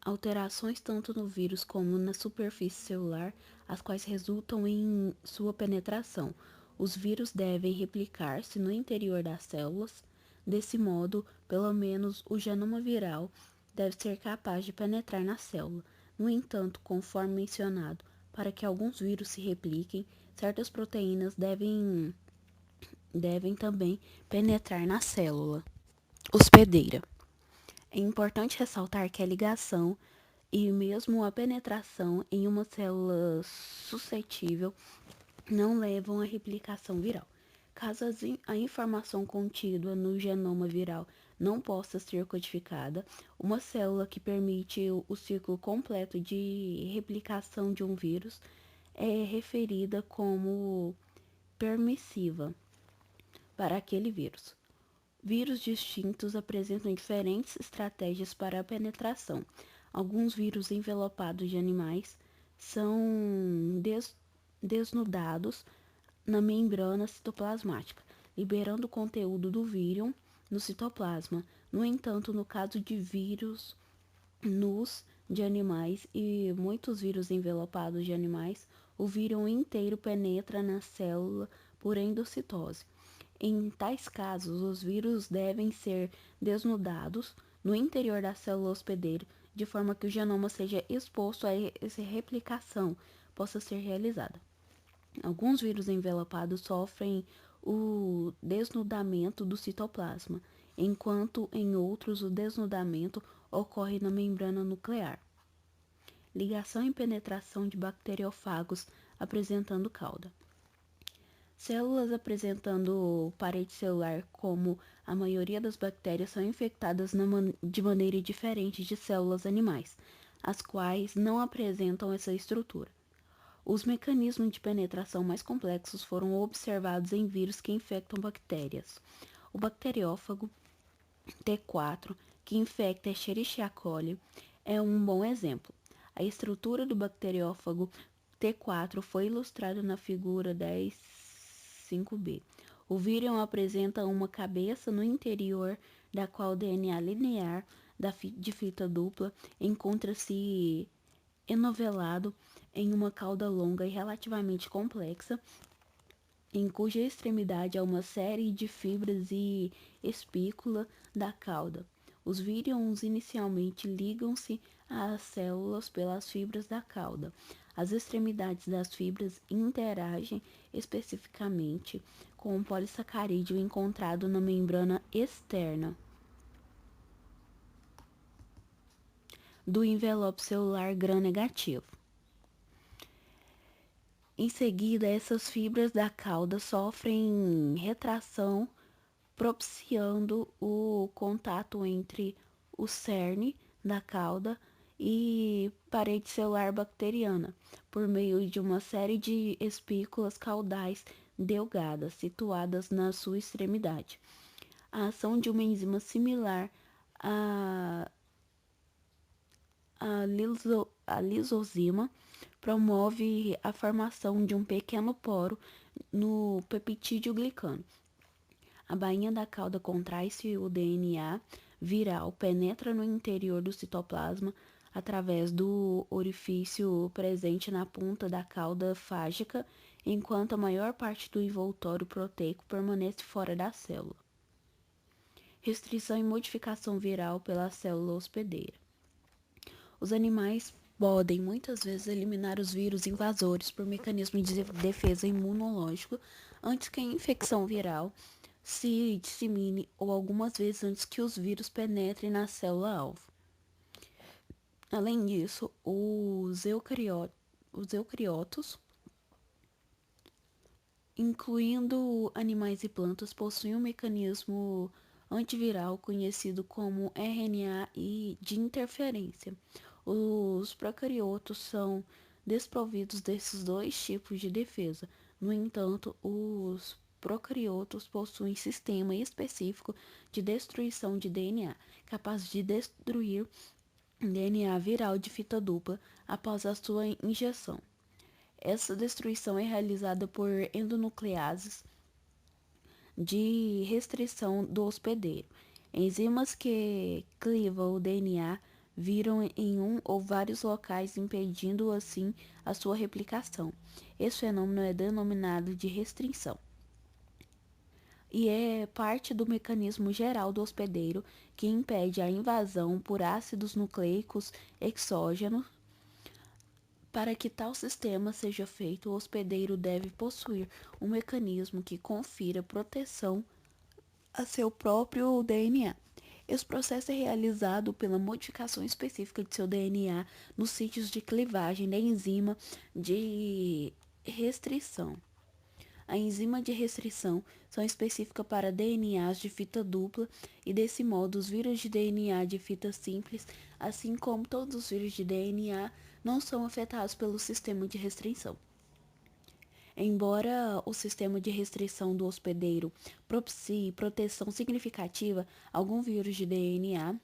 S2: alterações tanto no vírus como na superfície celular, as quais resultam em sua penetração. Os vírus devem replicar-se no interior das células. Desse modo, pelo menos o genoma viral deve ser capaz de penetrar na célula. No entanto, conforme mencionado, para que alguns vírus se repliquem, certas proteínas devem também penetrar na célula hospedeira. É importante ressaltar que a ligação e mesmo a penetração em uma célula suscetível não levam à replicação viral. Caso a informação contida no genoma viral não possa ser codificada, uma célula que permite o ciclo completo de replicação de um vírus é referida como permissiva para aquele vírus. Vírus distintos apresentam diferentes estratégias para a penetração. Alguns vírus envelopados de animais são desnudados na membrana citoplasmática, liberando o conteúdo do vírus no citoplasma. No entanto, no caso de vírus nus de animais e muitos vírus envelopados de animais, o vírus inteiro penetra na célula por endocitose. Em tais casos, os vírus devem ser desnudados no interior da célula hospedeira, de forma que o genoma seja exposto a essa replicação possa ser realizada. Alguns vírus envelopados sofrem o desnudamento do citoplasma, enquanto em outros o desnudamento ocorre na membrana nuclear. Ligação e penetração de bacteriófagos apresentando cauda. Células apresentando parede celular, como a maioria das bactérias, são infectadas de maneira diferente de células animais, as quais não apresentam essa estrutura. Os mecanismos de penetração mais complexos foram observados em vírus que infectam bactérias. O bacteriófago T4, que infecta Escherichia coli, é um bom exemplo. A estrutura do bacteriófago T4 foi ilustrada na figura 10.5b. O vírus apresenta uma cabeça no interior da qual o DNA linear de fita dupla encontra-se enovelado em uma cauda longa e relativamente complexa, em cuja extremidade há uma série de fibras e espícula da cauda. Os vírions inicialmente ligam-se às células pelas fibras da cauda. As extremidades das fibras interagem especificamente com o polissacarídeo encontrado na membrana externa do envelope celular gram-negativo. Em seguida, essas fibras da cauda sofrem retração, propiciando o contato entre o cerne da cauda e parede celular bacteriana, por meio de uma série de espículas caudais delgadas situadas na sua extremidade. A ação de uma enzima similar à, à lisozima promove a formação de um pequeno poro no peptídeo glicano. A bainha da cauda contrai-se e o DNA viral penetra no interior do citoplasma através do orifício presente na ponta da cauda fágica, enquanto a maior parte do envoltório proteico permanece fora da célula. Restrição e modificação viral pela célula hospedeira. Os animais podem muitas vezes eliminar os vírus invasores por mecanismo de defesa imunológico antes que a infecção viral se dissemine ou algumas vezes antes que os vírus penetrem na célula-alvo. Além disso, os eucariotos, incluindo animais e plantas, possuem um mecanismo antiviral conhecido como RNA de interferência. Os procariotos são desprovidos desses dois tipos de defesa. No entanto, os procariotos possuem sistema específico de destruição de DNA, capaz de destruir DNA viral de fita dupla após a sua injeção. Essa destruição é realizada por endonucleases de restrição do hospedeiro. Enzimas que clivam o DNA viram em um ou vários locais, impedindo assim a sua replicação. Esse fenômeno é denominado de restrição e é parte do mecanismo geral do hospedeiro que impede a invasão por ácidos nucleicos exógenos. Para que tal sistema seja feito, o hospedeiro deve possuir um mecanismo que confira proteção a seu próprio DNA. Esse processo é realizado pela modificação específica de seu DNA nos sítios de clivagem da enzima de restrição. A enzima de restrição são específicas para DNAs de fita dupla e, desse modo, os vírus de DNA de fita simples, assim como todos os vírus de DNA, não são afetados pelo sistema de restrição. Embora o sistema de restrição do hospedeiro propicie proteção significativa, alguns vírus de DNA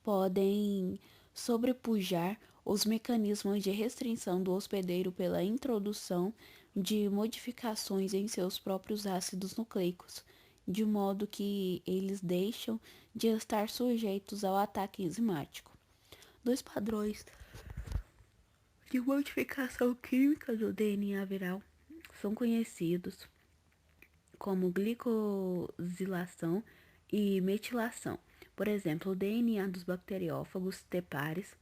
S2: podem sobrepujar os mecanismos de restrição do hospedeiro pela introdução de modificações em seus próprios ácidos nucleicos, de modo que eles deixam de estar sujeitos ao ataque enzimático. Dois padrões de modificação química do DNA viral são conhecidos como glicosilação e metilação. Por exemplo, o DNA dos bacteriófagos T. pares,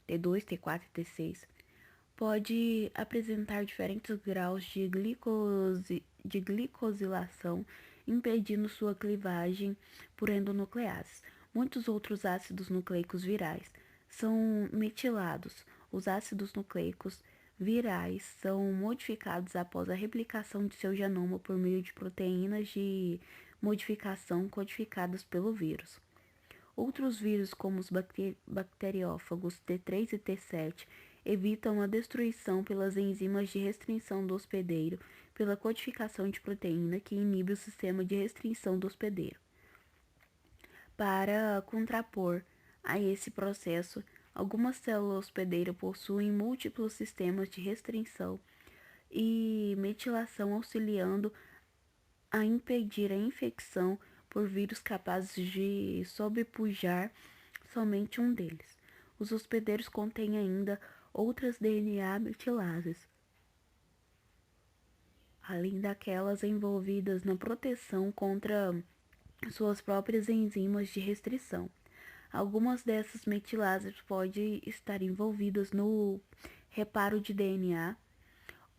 S2: T2, T4 e T6, pode apresentar diferentes graus de glicosilação, impedindo sua clivagem por endonucleases. Muitos outros ácidos nucleicos virais são metilados. Os ácidos nucleicos virais são modificados após a replicação de seu genoma por meio de proteínas de modificação codificadas pelo vírus. Outros vírus, como os bacteriófagos T3 e T7, evitam a destruição pelas enzimas de restrição do hospedeiro pela codificação de proteína que inibe o sistema de restrição do hospedeiro. Para contrapor a esse processo, algumas células hospedeiras possuem múltiplos sistemas de restrição e metilação, auxiliando a impedir a infecção por vírus capazes de sobrepujar somente um deles. Os hospedeiros contêm ainda outras DNA metiladas, além daquelas envolvidas na proteção contra suas próprias enzimas de restrição. Algumas dessas metilases podem estar envolvidas no reparo de DNA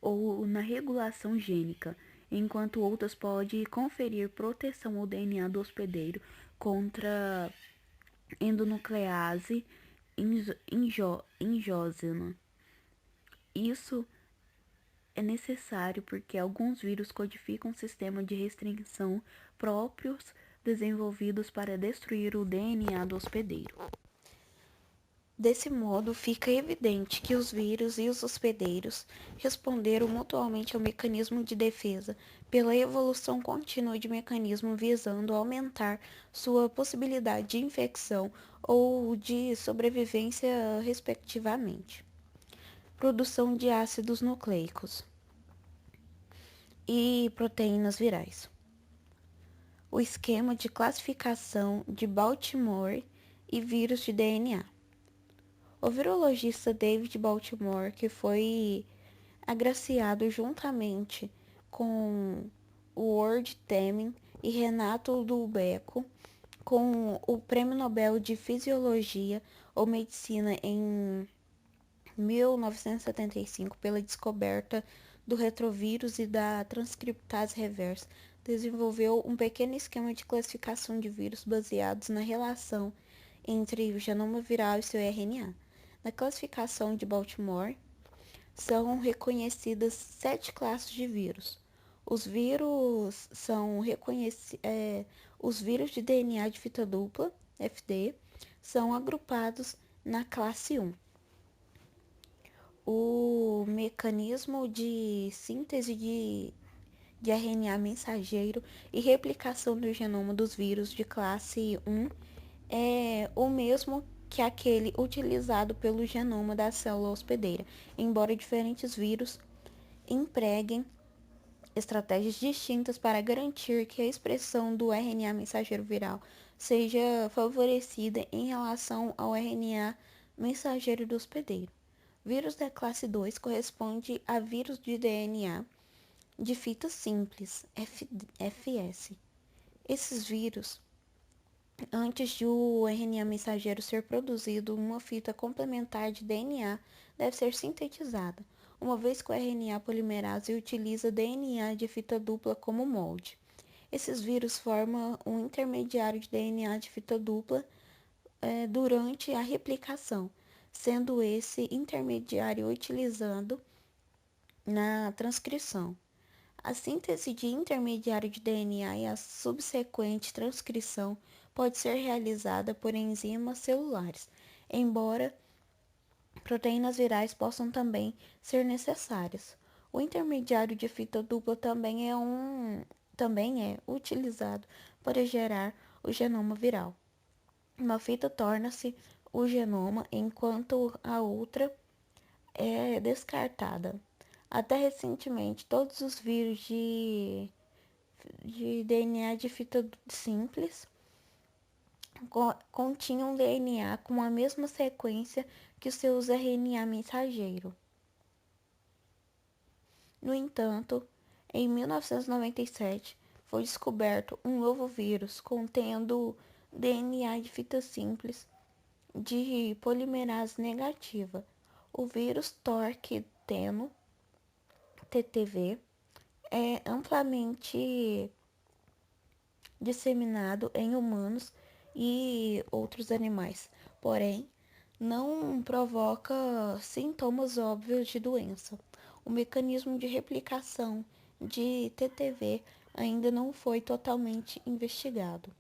S2: ou na regulação gênica, enquanto outras podem conferir proteção ao DNA do hospedeiro contra endonuclease exógena. Isso é necessário porque alguns vírus codificam um sistema de restrição próprios desenvolvidos para destruir o DNA do hospedeiro. Desse modo, fica evidente que os vírus e os hospedeiros responderam mutuamente ao mecanismo de defesa pela evolução contínua de mecanismo visando aumentar sua possibilidade de infecção ou de sobrevivência, respectivamente. Produção de ácidos nucleicos e proteínas virais. O esquema de classificação de Baltimore e vírus de DNA. O virologista David Baltimore, que foi agraciado juntamente com Ward Temin e Renato Dulbecco com o Prêmio Nobel de Fisiologia ou Medicina em 1975 pela descoberta do retrovírus e da transcriptase reversa, desenvolveu um pequeno esquema de classificação de vírus baseados na relação entre o genoma viral e seu RNA. Na classificação de Baltimore, são reconhecidas 7 classes de vírus. Os vírus os vírus de DNA de fita dupla, FD, são agrupados na classe 1. O mecanismo de síntese de RNA mensageiro e replicação do genoma dos vírus de classe 1 é o mesmo que aquele utilizado pelo genoma da célula hospedeira, embora diferentes vírus empreguem estratégias distintas para garantir que a expressão do RNA mensageiro viral seja favorecida em relação ao RNA mensageiro do hospedeiro. Vírus da classe 2 corresponde a vírus de DNA de fita simples, FS. Esses vírus, antes de o RNA mensageiro ser produzido, uma fita complementar de DNA deve ser sintetizada, uma vez que o RNA polimerase utiliza DNA de fita dupla como molde. Esses vírus formam um intermediário de DNA de fita dupla durante a replicação, sendo esse intermediário utilizado na transcrição. A síntese de intermediário de DNA e a subsequente transcrição pode ser realizada por enzimas celulares, embora proteínas virais possam também ser necessárias. O intermediário de fita dupla também é utilizado para gerar o genoma viral. Uma fita torna-se o genoma enquanto a outra é descartada. Até recentemente, todos os vírus de DNA de fita simples continham DNA com a mesma sequência que os seus RNA mensageiro. No entanto, em 1997, foi descoberto um novo vírus contendo DNA de fita simples de polimerase negativa, o vírus TORC-TENO, TTV, é amplamente disseminado em humanos e outros animais, porém, não provoca sintomas óbvios de doença. O mecanismo de replicação de TTV ainda não foi totalmente investigado.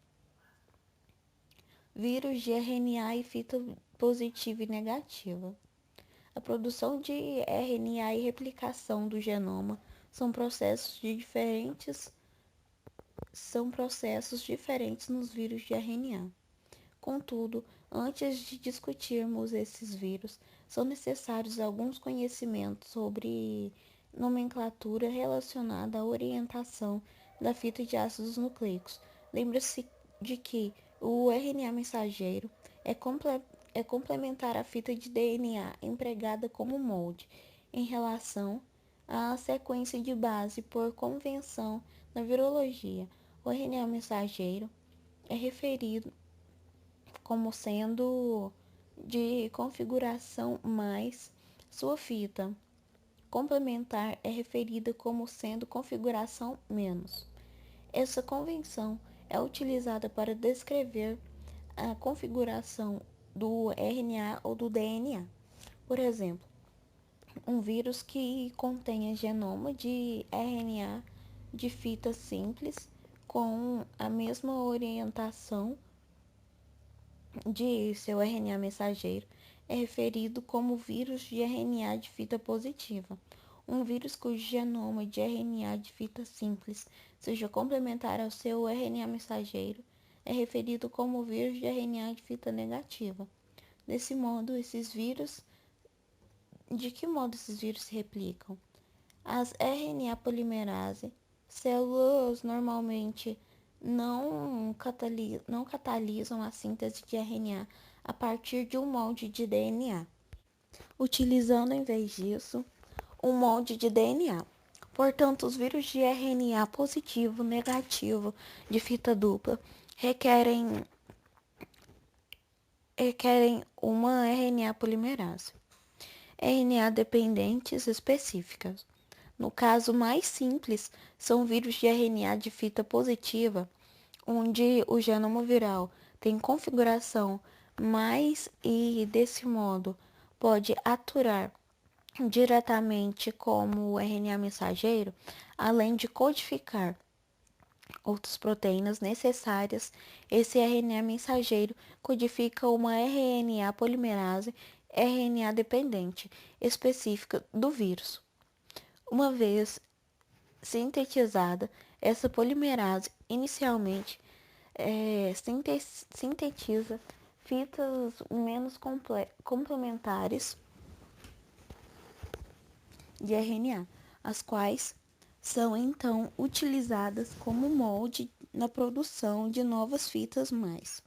S2: Vírus de RNA e fita positiva e negativa. A produção de RNA e replicação do genoma são processos diferentes nos vírus de RNA. Contudo, antes de discutirmos esses vírus, são necessários alguns conhecimentos sobre nomenclatura relacionada à orientação da fita de ácidos nucleicos. Lembre-se de que o RNA mensageiro é complementar à fita de DNA empregada como molde em relação à sequência de base por convenção na virologia. O RNA mensageiro é referido como sendo de configuração mais sua fita complementar é referida como sendo configuração menos. Essa convenção é utilizada para descrever a configuração do RNA ou do DNA. Por exemplo, um vírus que contenha genoma de RNA de fita simples com a mesma orientação de seu RNA mensageiro
S1: é referido como vírus de RNA de fita positiva. Um vírus cujo genoma de RNA de fita simples seja complementar ao seu RNA mensageiro é referido como vírus de RNA de fita negativa. Desse modo, de que modo esses vírus se replicam? As RNA polimerase, células normalmente não catalisam a síntese de RNA a partir de um molde de DNA, utilizando em vez disso um molde de DNA. Portanto, os vírus de RNA positivo, negativo, de fita dupla, requerem uma RNA polimerase. RNA dependentes específicas. No caso mais simples, são vírus de RNA de fita positiva, onde o genoma viral tem configuração mais e, desse modo, pode atuar diretamente como RNA mensageiro, além de codificar outras proteínas necessárias. Esse RNA mensageiro codifica uma RNA polimerase RNA dependente específica do vírus. Uma vez sintetizada, essa polimerase inicialmente sintetiza fitas menos complementares de RNA, as quais são então utilizadas como molde na produção de novas fitas mais.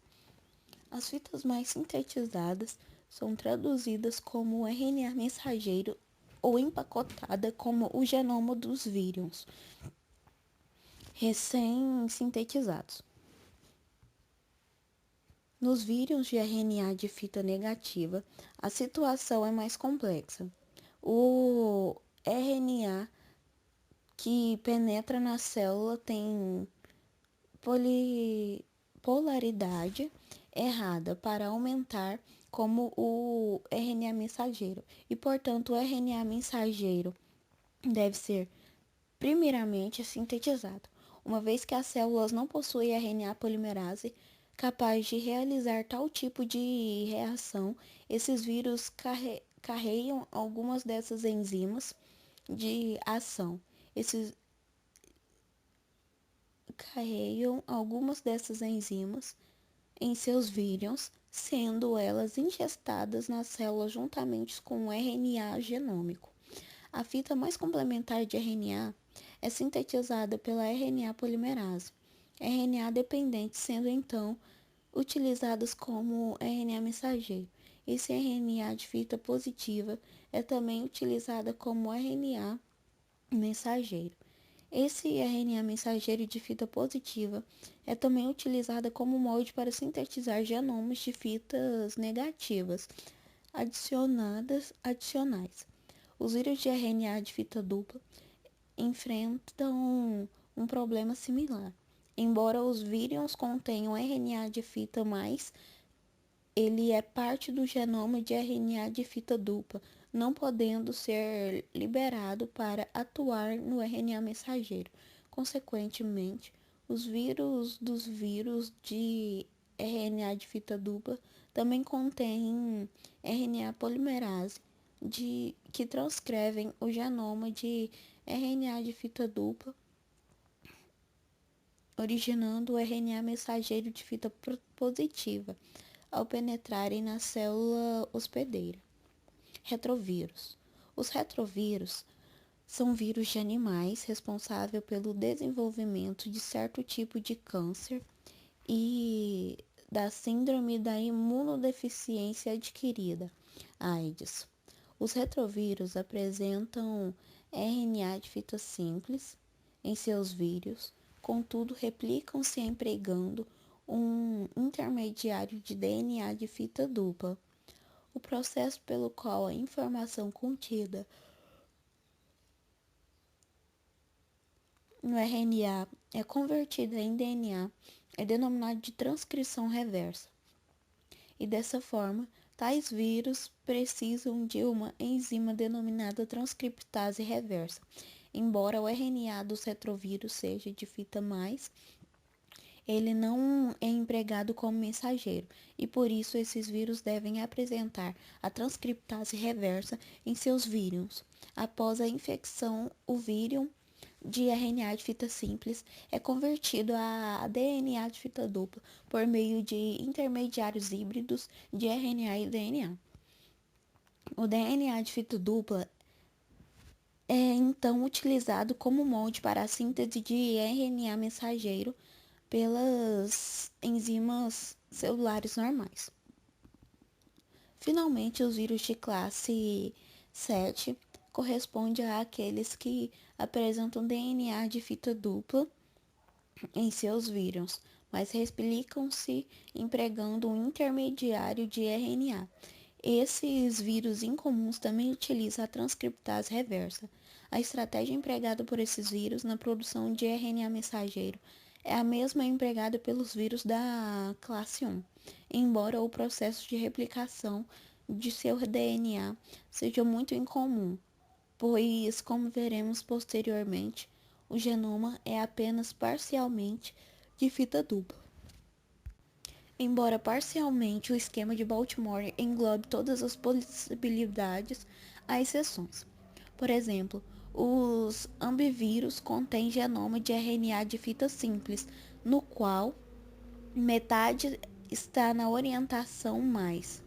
S1: As fitas mais sintetizadas são traduzidas como RNA mensageiro ou empacotada como o genoma dos vírus recém-sintetizados. Nos vírus de RNA de fita negativa, a situação é mais complexa. O RNA que penetra na célula tem polaridade errada para aumentar como o RNA mensageiro. E, portanto, o RNA mensageiro deve ser primeiramente sintetizado, uma vez que as células não possuem RNA polimerase capaz de realizar tal tipo de reação. Esses vírus carregam algumas dessas enzimas de ação. Esses carregam algumas dessas enzimas em seus vírus, sendo elas ingestadas nas células juntamente com o RNA genômico. A fita mais complementar de RNA é sintetizada pela RNA polimerase, RNA dependente sendo então utilizadas como RNA mensageiro. Esse RNA de fita positiva é também utilizada como RNA mensageiro. Esse RNA mensageiro de fita positiva é também utilizada como molde para sintetizar genomas de fitas negativas adicionais. Os vírus de RNA de fita dupla enfrentam um problema similar. Embora os vírus contenham RNA de fita mais, ele é parte do genoma de RNA de fita dupla, não podendo ser liberado para atuar no RNA mensageiro. Consequentemente, os vírus dos vírus de RNA de fita dupla também contêm RNA polimerase que transcrevem o genoma de RNA de fita dupla, originando o RNA mensageiro de fita positiva ao penetrarem na célula hospedeira. Retrovírus. Os retrovírus são vírus de animais responsáveis pelo desenvolvimento de certo tipo de câncer e da síndrome da imunodeficiência adquirida, AIDS. Os retrovírus apresentam RNA de fita simples em seus vírus, contudo replicam-se empregando um intermediário de DNA de fita dupla. O processo pelo qual a informação contida no RNA é convertida em DNA é denominado de transcrição reversa. E dessa forma, tais vírus precisam de uma enzima denominada transcriptase reversa. Embora o RNA dos retrovírus seja de fita mais, ele não é empregado como mensageiro, e por isso esses vírus devem apresentar a transcriptase reversa em seus vírus. Após a infecção, o vírus de RNA de fita simples é convertido a DNA de fita dupla por meio de intermediários híbridos de RNA e DNA. O DNA de fita dupla é então utilizado como molde para a síntese de RNA mensageiro pelas enzimas celulares normais. Finalmente, os vírus de classe 7 correspondem àqueles que apresentam DNA de fita dupla em seus vírus, mas replicam-se empregando um intermediário de RNA. Esses vírus incomuns também utilizam a transcriptase reversa. A estratégia empregada por esses vírus na produção de RNA mensageiro é a mesma empregada pelos vírus da classe 1, embora o processo de replicação de seu DNA seja muito incomum, pois, como veremos posteriormente, o genoma é apenas parcialmente de fita dupla. Embora parcialmente o esquema de Baltimore englobe todas as possibilidades, há exceções. Por exemplo, os ambivírus contêm genoma de RNA de fita simples, no qual metade está na orientação mais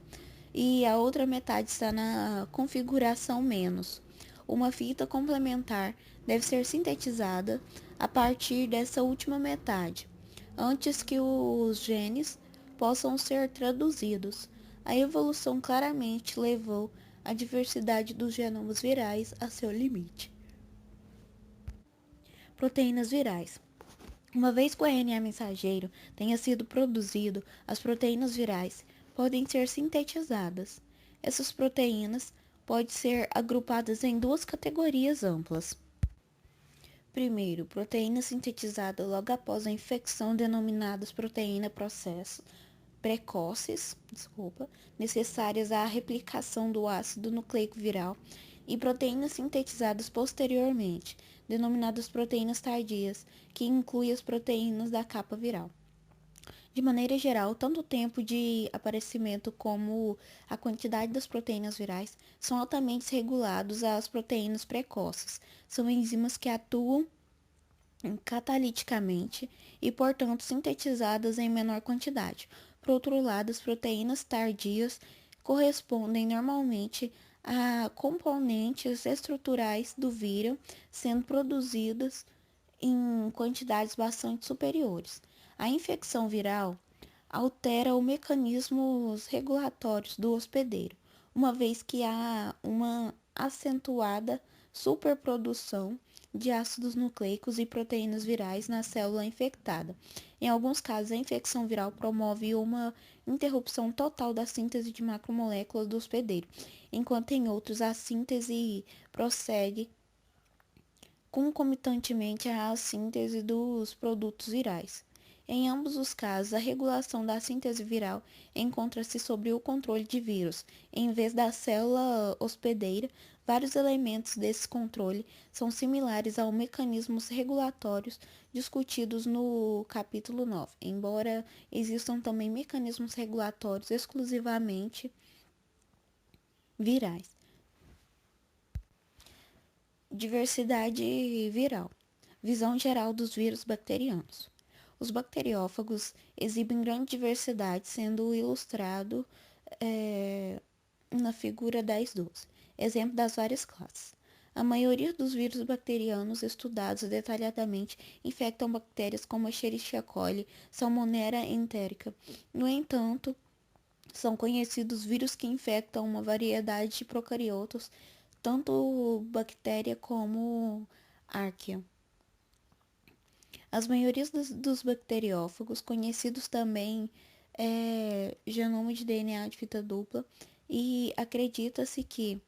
S1: e a outra metade está na configuração menos. Uma fita complementar deve ser sintetizada a partir dessa última metade, antes que os genes possam ser traduzidos. A evolução claramente levou a diversidade dos genomas virais a seu limite. Proteínas virais. Uma vez que o RNA mensageiro tenha sido produzido, as proteínas virais podem ser sintetizadas. Essas proteínas podem ser agrupadas em duas categorias amplas. Primeiro, proteínas sintetizadas logo após a infecção, denominadas proteína precoces, necessárias à replicação do ácido nucleico viral, e proteínas sintetizadas posteriormente, denominadas proteínas tardias, que incluem as proteínas da capa viral. De maneira geral, tanto o tempo de aparecimento como a quantidade das proteínas virais são altamente regulados às proteínas precoces. São enzimas que atuam cataliticamente e, portanto, sintetizadas em menor quantidade. Por outro lado, as proteínas tardias correspondem normalmente a componentes estruturais do vírus, sendo produzidas em quantidades bastante superiores. A infecção viral altera os mecanismos regulatórios do hospedeiro, uma vez que há uma acentuada superprodução de ácidos nucleicos e proteínas virais na célula infectada. Em alguns casos, a infecção viral promove uma interrupção total da síntese de macromoléculas do hospedeiro, enquanto em outros a síntese prossegue concomitantemente à síntese dos produtos virais. Em ambos os casos, a regulação da síntese viral encontra-se sob o controle de vírus. Em vez da célula hospedeira, vários elementos desse controle são similares aos mecanismos regulatórios discutidos no capítulo 9, embora existam também mecanismos regulatórios exclusivamente virais. Diversidade viral. Visão geral dos vírus bacterianos. Os bacteriófagos exibem grande diversidade, sendo ilustrado na figura 10.12, exemplo das várias classes. A maioria dos vírus bacterianos estudados detalhadamente infectam bactérias como a Escherichia coli, Salmonella enterica. No entanto, são conhecidos vírus que infectam uma variedade de procariotos, tanto bactéria como arquea. As maiorias dos bacteriófagos, conhecidos também genoma de DNA de fita dupla, e acredita-se que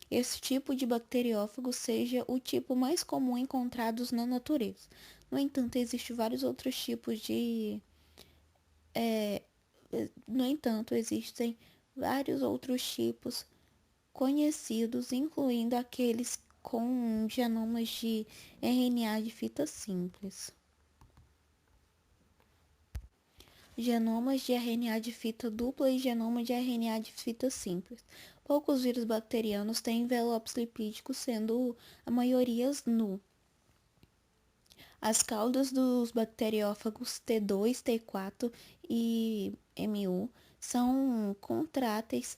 S1: esse tipo de bacteriófago seja o tipo mais comum encontrados na natureza. No entanto, existem vários outros tipos de... no entanto, existem vários outros tipos conhecidos, incluindo aqueles com genomas de RNA de fita simples. genomas de RNA de fita dupla e genoma de RNA de fita simples. Poucos vírus bacterianos têm envelopes lipídicos, sendo a maioria nu. As caudas dos bacteriófagos T2, T4 e MU são contráteis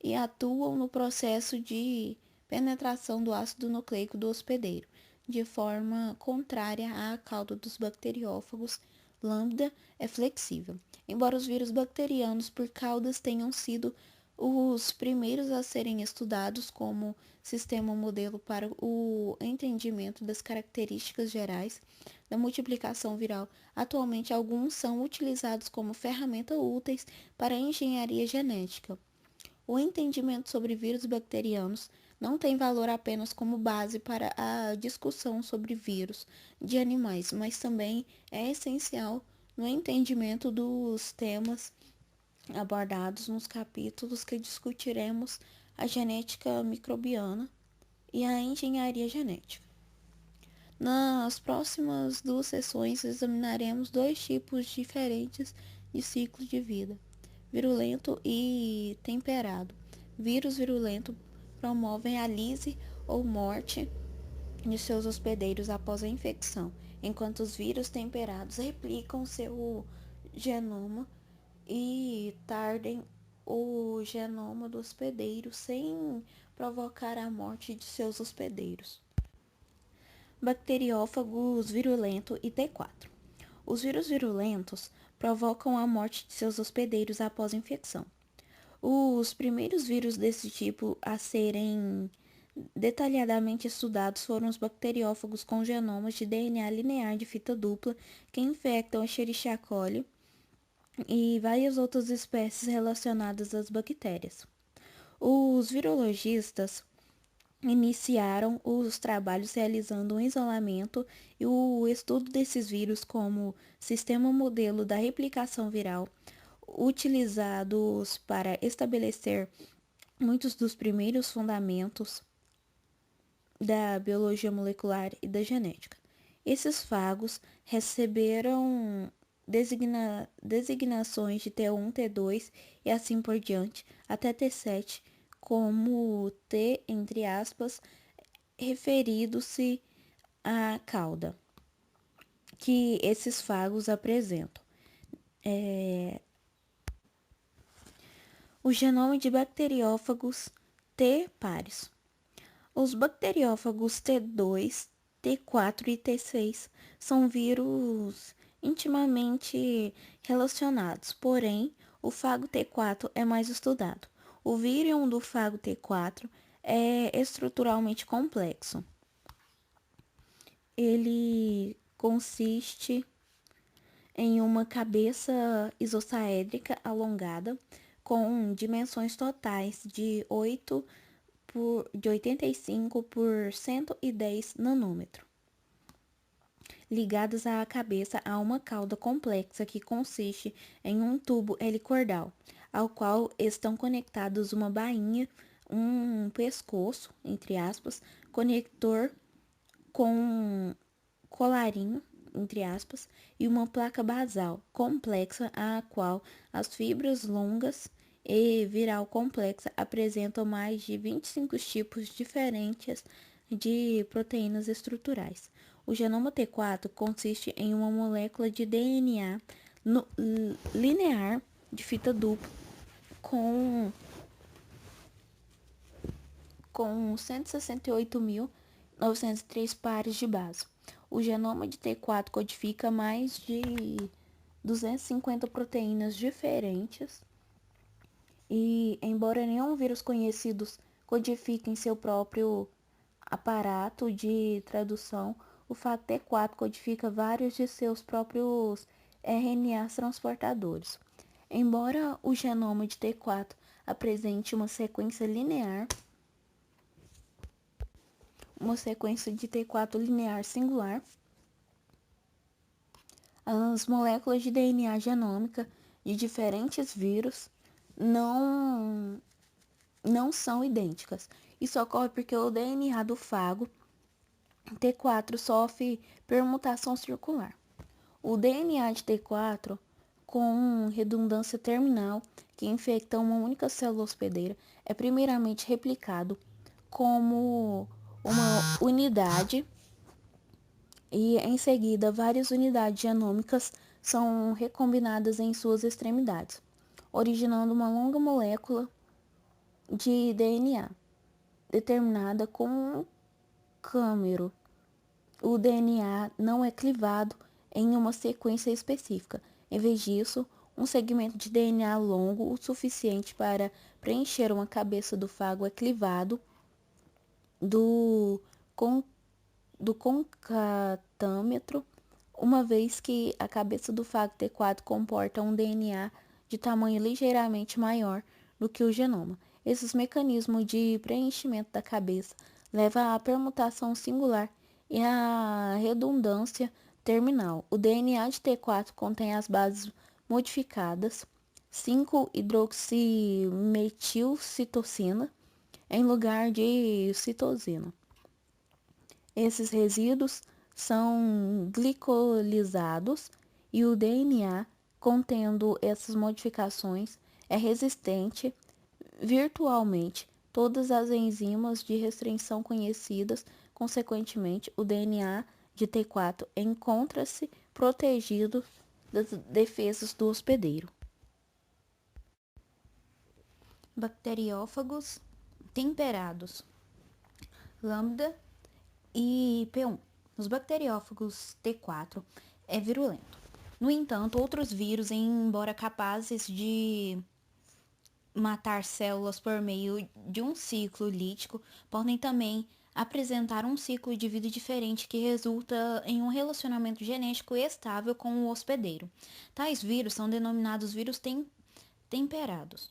S1: e atuam no processo de penetração do ácido nucleico do hospedeiro, de forma contrária à cauda dos bacteriófagos. Lambda é flexível. Embora os vírus bacterianos por caudas tenham sido os primeiros a serem estudados como sistema modelo para o entendimento das características gerais da multiplicação viral, atualmente alguns são utilizados como ferramentas úteis para a engenharia genética. O entendimento sobre vírus bacterianos não tem valor apenas como base para a discussão sobre vírus de animais, mas também é essencial no entendimento dos temas abordados nos capítulos que discutiremos a genética microbiana e a engenharia genética. Nas próximas 2 sessões examinaremos 2 tipos diferentes de ciclo de vida: virulento e temperado. Vírus virulento promovem a lise ou morte de seus hospedeiros após a infecção, enquanto os vírus temperados replicam seu genoma e tardem o genoma do hospedeiro sem provocar a morte de seus hospedeiros. Bacteriófagos virulento e T4. Os vírus virulentos provocam a morte de seus hospedeiros após a infecção. Os primeiros vírus desse tipo a serem detalhadamente estudados foram os bacteriófagos com genomas de DNA linear de fita dupla que infectam a Escherichia coli e várias outras espécies relacionadas às bactérias. Os virologistas iniciaram os trabalhos realizando um isolamento e o estudo desses vírus como sistema modelo da replicação viral, utilizados para estabelecer muitos dos primeiros fundamentos da biologia molecular e da genética. Esses fagos receberam designações de T1, T2 e assim por diante, até T7, como T, entre aspas, referindo-se à cauda que esses fagos apresentam. O genoma de bacteriófagos T pares. Os bacteriófagos T2, T4 e T6 são vírus intimamente relacionados, porém, o fago T4 é mais estudado. O vírion do fago T4 é estruturalmente complexo. Ele consiste em uma cabeça isossaédrica alongada com dimensões totais de 85 por 110 nanômetros, ligadas à cabeça a uma cauda complexa que consiste em um tubo helicordal, ao qual estão conectados uma bainha, um pescoço, entre aspas, conector com colarinho, entre aspas, e uma placa basal complexa a qual as fibras longas e viral complexa apresentam mais de 25 tipos diferentes de proteínas estruturais. O genoma T4 consiste em uma molécula de DNA linear de fita dupla com 168.903 pares de base. O genoma de T4 codifica mais de 250 proteínas diferentes e, embora nenhum vírus conhecido codifique em seu próprio aparato de tradução, o fato T4 codifica vários de seus próprios RNAs transportadores. Embora o genoma de T4 apresente uma sequência de T4 linear singular, as moléculas de DNA genômica de diferentes vírus não são idênticas. Isso ocorre porque o DNA do fago T4 sofre permutação circular. O DNA de T4
S2: com redundância terminal que infectam uma única célula hospedeira é primeiramente replicado como uma unidade e em seguida várias unidades genômicas são recombinadas em suas extremidades, originando uma longa molécula de DNA determinada com um câmero. O DNA não é clivado em uma sequência específica. Em vez disso, um segmento de DNA longo o suficiente para preencher uma cabeça do fago é clivado do, con, do concatâmetro, uma vez que a cabeça do fago T4 comporta um DNA de tamanho ligeiramente maior do que o genoma. Esses mecanismos de preenchimento da cabeça levam à permutação singular e à redundância terminal. O DNA de T4 contém as bases modificadas 5-hidroximetilcitosina em lugar de citosina. Esses resíduos são glicolizados e o DNA contendo essas modificações é resistente virtualmente todas as enzimas de restrição conhecidas. Consequentemente, o DNA de T4 encontra-se protegido das defesas do hospedeiro.
S1: Bacteriófagos temperados, lambda e P1. Os bacteriófagos T4 é virulento. No entanto, outros vírus, embora capazes de matar células por meio de um ciclo lítico, podem também apresentar um ciclo de vida diferente que resulta em um relacionamento genético estável com o hospedeiro. Tais vírus são denominados vírus temperados.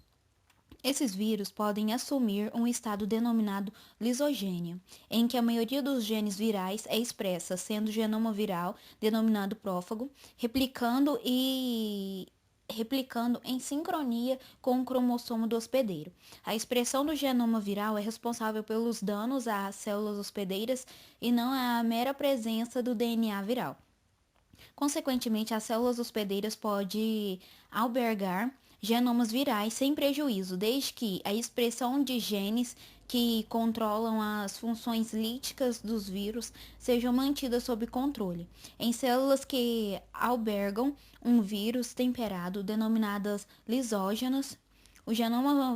S1: Esses vírus podem assumir um estado denominado lisogênia, em que a maioria dos genes virais é expressa, sendo o genoma viral, denominado prófago, replicando em sincronia com o cromossomo do hospedeiro. A expressão do genoma viral é responsável pelos danos às células hospedeiras e não a mera presença do DNA viral. Consequentemente, as células hospedeiras podem albergar genomas virais sem prejuízo, desde que a expressão de genes que controlam as funções líticas dos vírus sejam mantidas sob controle. Em células que albergam um vírus temperado, denominadas lisógenas, o genoma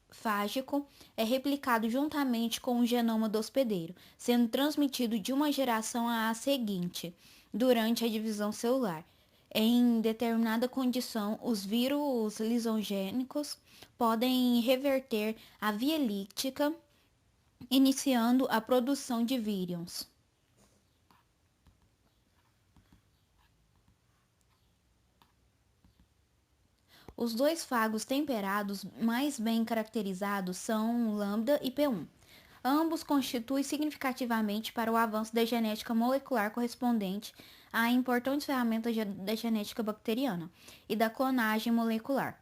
S1: fágico é replicado juntamente com o genoma do hospedeiro, sendo transmitido de uma geração à seguinte durante a divisão celular. Em determinada condição, os vírus lisogênicos podem reverter a via lítica, iniciando a produção de vírions. Os dois fagos temperados mais bem caracterizados são lambda e P1. Ambos contribuem significativamente para o avanço da genética molecular correspondente à importante ferramenta da genética bacteriana e da clonagem molecular.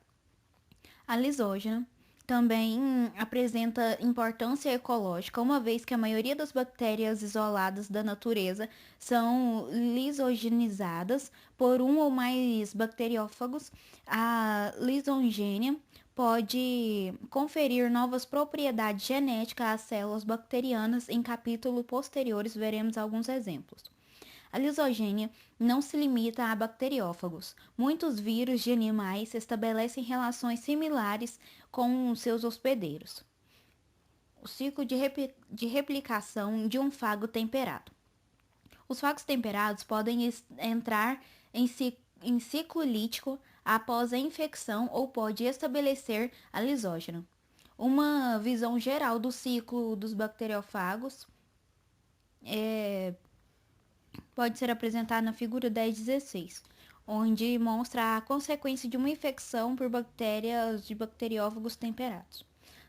S1: A lisógena também apresenta importância ecológica, uma vez que a maioria das bactérias isoladas da natureza são lisogenizadas por um ou mais bacteriófagos. A lisogênia pode conferir novas propriedades genéticas às células bacterianas. Em capítulos posteriores veremos alguns exemplos. A lisogênia não se limita a bacteriófagos. Muitos vírus de animais estabelecem relações similares com seus hospedeiros. O ciclo de replicação de um fago temperado. Os fagos temperados podem entrar em ciclo lítico após a infecção ou pode estabelecer a lisógena. Uma visão geral do ciclo dos bacteriófagos pode ser apresentada na figura 10.16, onde mostra a consequência de uma infecção por bactérias de bacteriófagos temperados.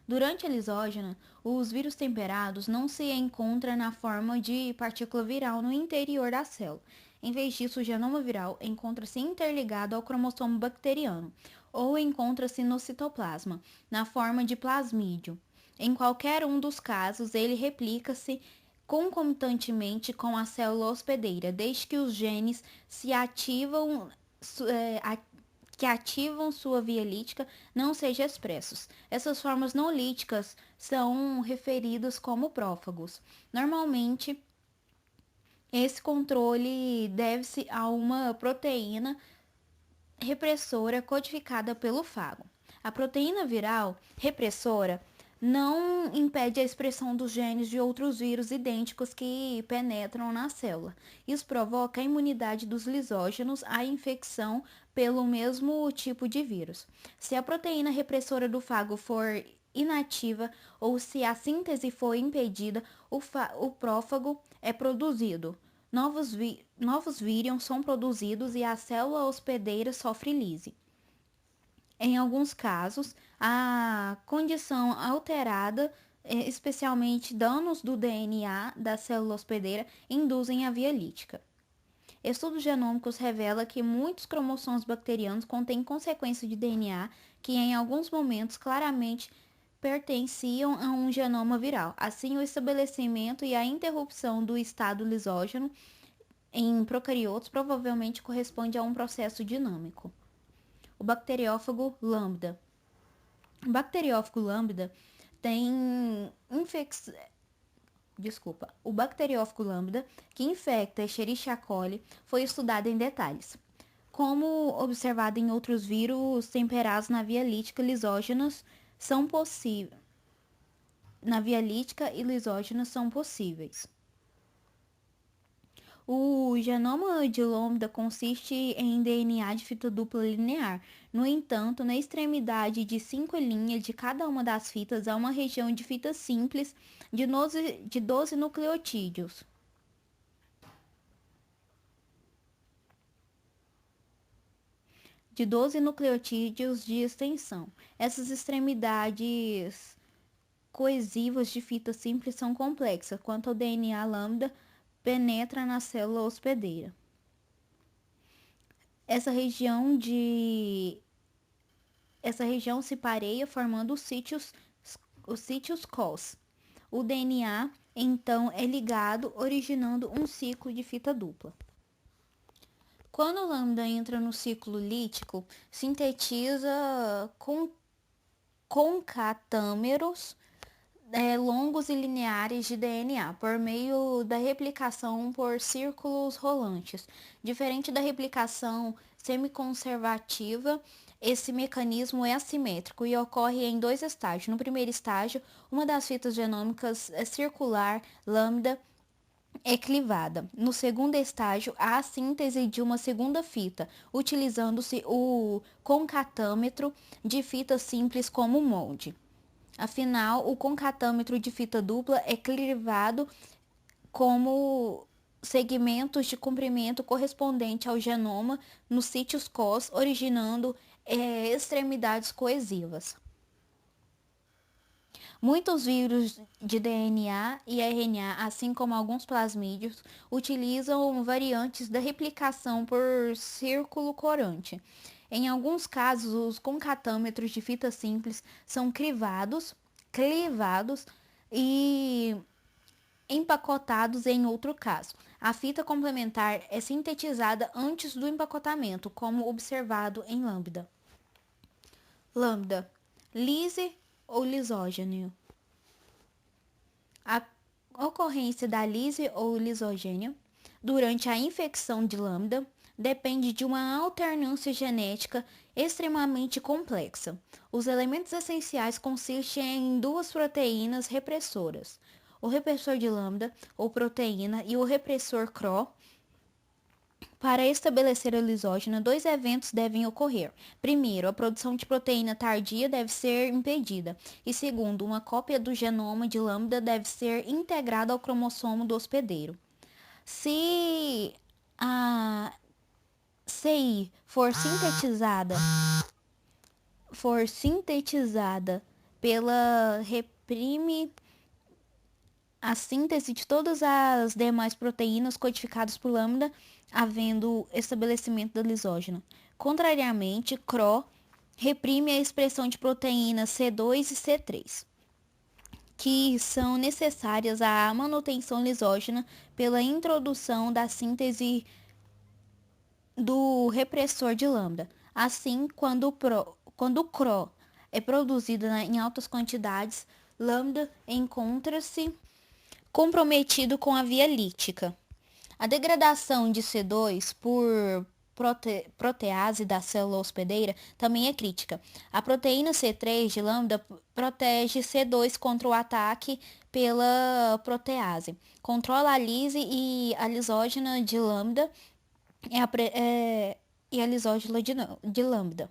S1: Durante a lisógena, os vírus temperados não se encontram na forma de partícula viral no interior da célula. Em vez disso, o genoma viral encontra-se interligado ao cromossomo bacteriano, ou encontra-se no citoplasma, na forma de plasmídio. Em qualquer um dos casos, ele replica-se concomitantemente com a célula hospedeira, desde que os genes se ativam que ativam sua via lítica não sejam expressos. Essas formas não líticas são referidas como prófagos. Normalmente, esse controle deve-se a uma proteína repressora codificada pelo fago. A proteína viral repressora não impede a expressão dos genes de outros vírus idênticos que penetram na célula. Isso provoca a imunidade dos lisógenos à infecção pelo mesmo tipo de vírus. Se a proteína repressora do fago for inativa ou se a síntese for impedida, o prófago é produzido. Novos vírions são produzidos e a célula hospedeira sofre lise. Em alguns casos, a condição alterada, especialmente danos do DNA da célula hospedeira, induzem a via lítica. Estudos genômicos revelam que muitos cromossomos bacterianos contêm consequências de DNA que, em alguns momentos, claramente pertenciam a um genoma viral. Assim, o estabelecimento e a interrupção do estado lisógeno em procariotos provavelmente corresponde a um processo dinâmico. O bacteriófago lambda. O bacteriófago lambda tem O bacteriófago lambda, que infecta Escherichia coli, foi estudado em detalhes. Como observado em outros vírus temperados na via lítica lisógenos são possíveis. O genoma de lambda consiste em DNA de fita dupla linear. No entanto, na extremidade de 5 linhas de cada uma das fitas há uma região de fita simples de 12 nucleotídeos. De extensão. Essas extremidades coesivas de fita simples são complexas. Quanto ao DNA lambda, penetra na célula hospedeira. Essa região se pareia formando os sítios COS. O DNA, então, é ligado, originando um ciclo de fita dupla. Quando o lambda entra no ciclo lítico, sintetiza concatâmeros longos e lineares de DNA por meio da replicação por círculos rolantes. Diferente da replicação semiconservativa, esse mecanismo é assimétrico e ocorre em 2 estágios. No primeiro estágio, uma das fitas genômicas circular, lambda, é clivada. No segundo estágio, há a síntese de uma segunda fita, utilizando-se o concatâmetro de fita simples como molde. Afinal, o concatâmetro de fita dupla é clivado como segmentos de comprimento correspondente ao genoma nos sítios COS, originando extremidades coesivas. Muitos vírus de DNA e RNA, assim como alguns plasmídios, utilizam variantes da replicação por círculo corante. Em alguns casos, os concatâmetros de fita simples são clivados e empacotados em outro caso. A fita complementar é sintetizada antes do empacotamento, como observado em lambda. Lambda, lise ou lisogênio. A ocorrência da lise ou lisogênio durante a infecção de lambda depende de uma alternância genética extremamente complexa. Os elementos essenciais consistem em 2 proteínas repressoras, o repressor de lambda, ou proteína, e o repressor CRO. Para estabelecer a lisógena, 2 eventos devem ocorrer. Primeiro, a produção de proteína tardia deve ser impedida. E segundo, uma cópia do genoma de lambda deve ser integrada ao cromossomo do hospedeiro. Se a CI for sintetizada reprime a síntese de todas as demais proteínas codificadas por lambda, havendo estabelecimento da lisógena. Contrariamente, CRO reprime a expressão de proteínas C2 e C3, que são necessárias à manutenção lisógena pela introdução da síntese do repressor de lambda. Assim, quando o CRO é produzido em altas quantidades, lambda encontra-se comprometido com a via lítica. A degradação de C2 por protease da célula hospedeira também é crítica. A proteína C3 de lambda protege C2 contra o ataque pela protease. Controla a lise e a lisógena de lambda e a lisógena de lambda.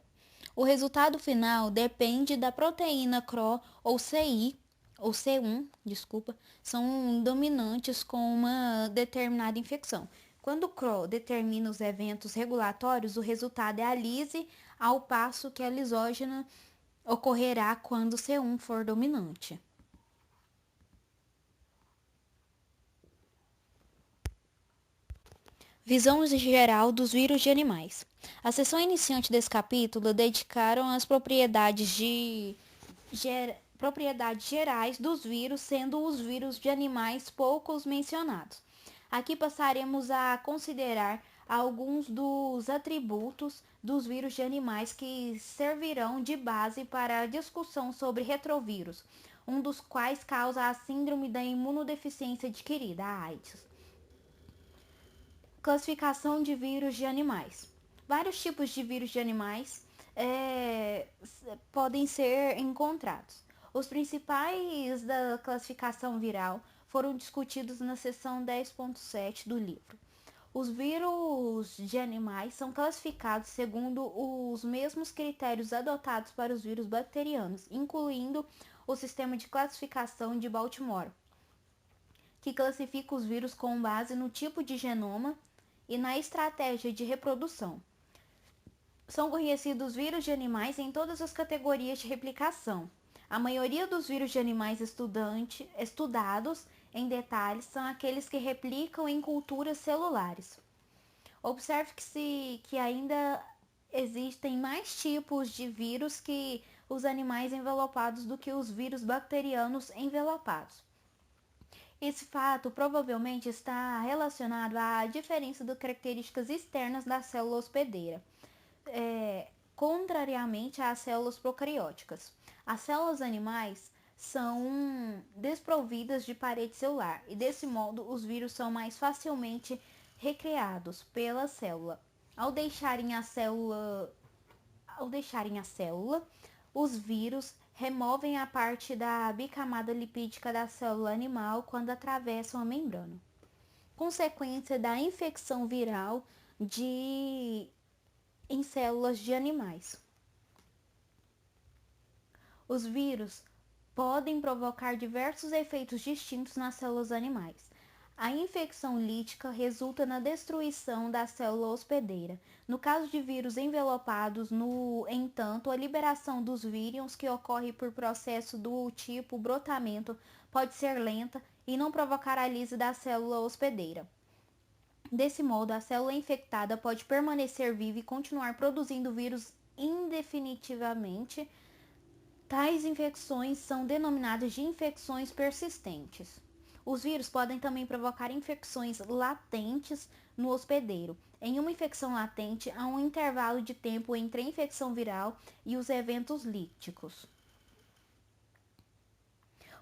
S1: O resultado final depende da proteína CRO ou C1, desculpa, são dominantes com uma determinada infecção. Quando o CRO determina os eventos regulatórios, o resultado é a lise, ao passo que a lisógena ocorrerá quando C1 for dominante. Visão geral dos vírus de animais. A seção iniciante desse capítulo dedicaram às propriedades gerais dos vírus, sendo os vírus de animais poucos mencionados. Aqui passaremos a considerar alguns dos atributos dos vírus de animais que servirão de base para a discussão sobre retrovírus, um dos quais causa a síndrome da imunodeficiência adquirida, a AIDS. Classificação de vírus de animais. Vários tipos de vírus de animais podem ser encontrados. Os principais da classificação viral foram discutidos na seção 10.7 do livro. Os vírus de animais são classificados segundo os mesmos critérios adotados para os vírus bacterianos, incluindo o sistema de classificação de Baltimore, que classifica os vírus com base no tipo de genoma e na estratégia de reprodução. São conhecidos vírus de animais em todas as categorias de replicação. A maioria dos vírus de animais estudados em detalhes são aqueles que replicam em culturas celulares. Observe que ainda existem mais tipos de vírus que os animais envelopados do que os vírus bacterianos envelopados. Esse fato provavelmente está relacionado à diferença de características externas da célula hospedeira, contrariamente às células procarióticas. As células animais são desprovidas de parede celular e, desse modo, os vírus são mais facilmente recriados pela célula. Ao deixarem a célula, os vírus removem a parte da bicamada lipídica da célula animal quando atravessam a membrana. Consequência da infecção viral em células de animais. Os vírus podem provocar diversos efeitos distintos nas células animais. A infecção lítica resulta na destruição da célula hospedeira. No caso de vírus envelopados, no entanto, a liberação dos vírions, que ocorre por processo do tipo brotamento, pode ser lenta e não provocar a lise da célula hospedeira. Desse modo, a célula infectada pode permanecer viva e continuar produzindo vírus indefinitivamente. Tais infecções são denominadas de infecções persistentes. Os vírus podem também provocar infecções latentes no hospedeiro. Em uma infecção latente, há um intervalo de tempo entre a infecção viral e os eventos líticos.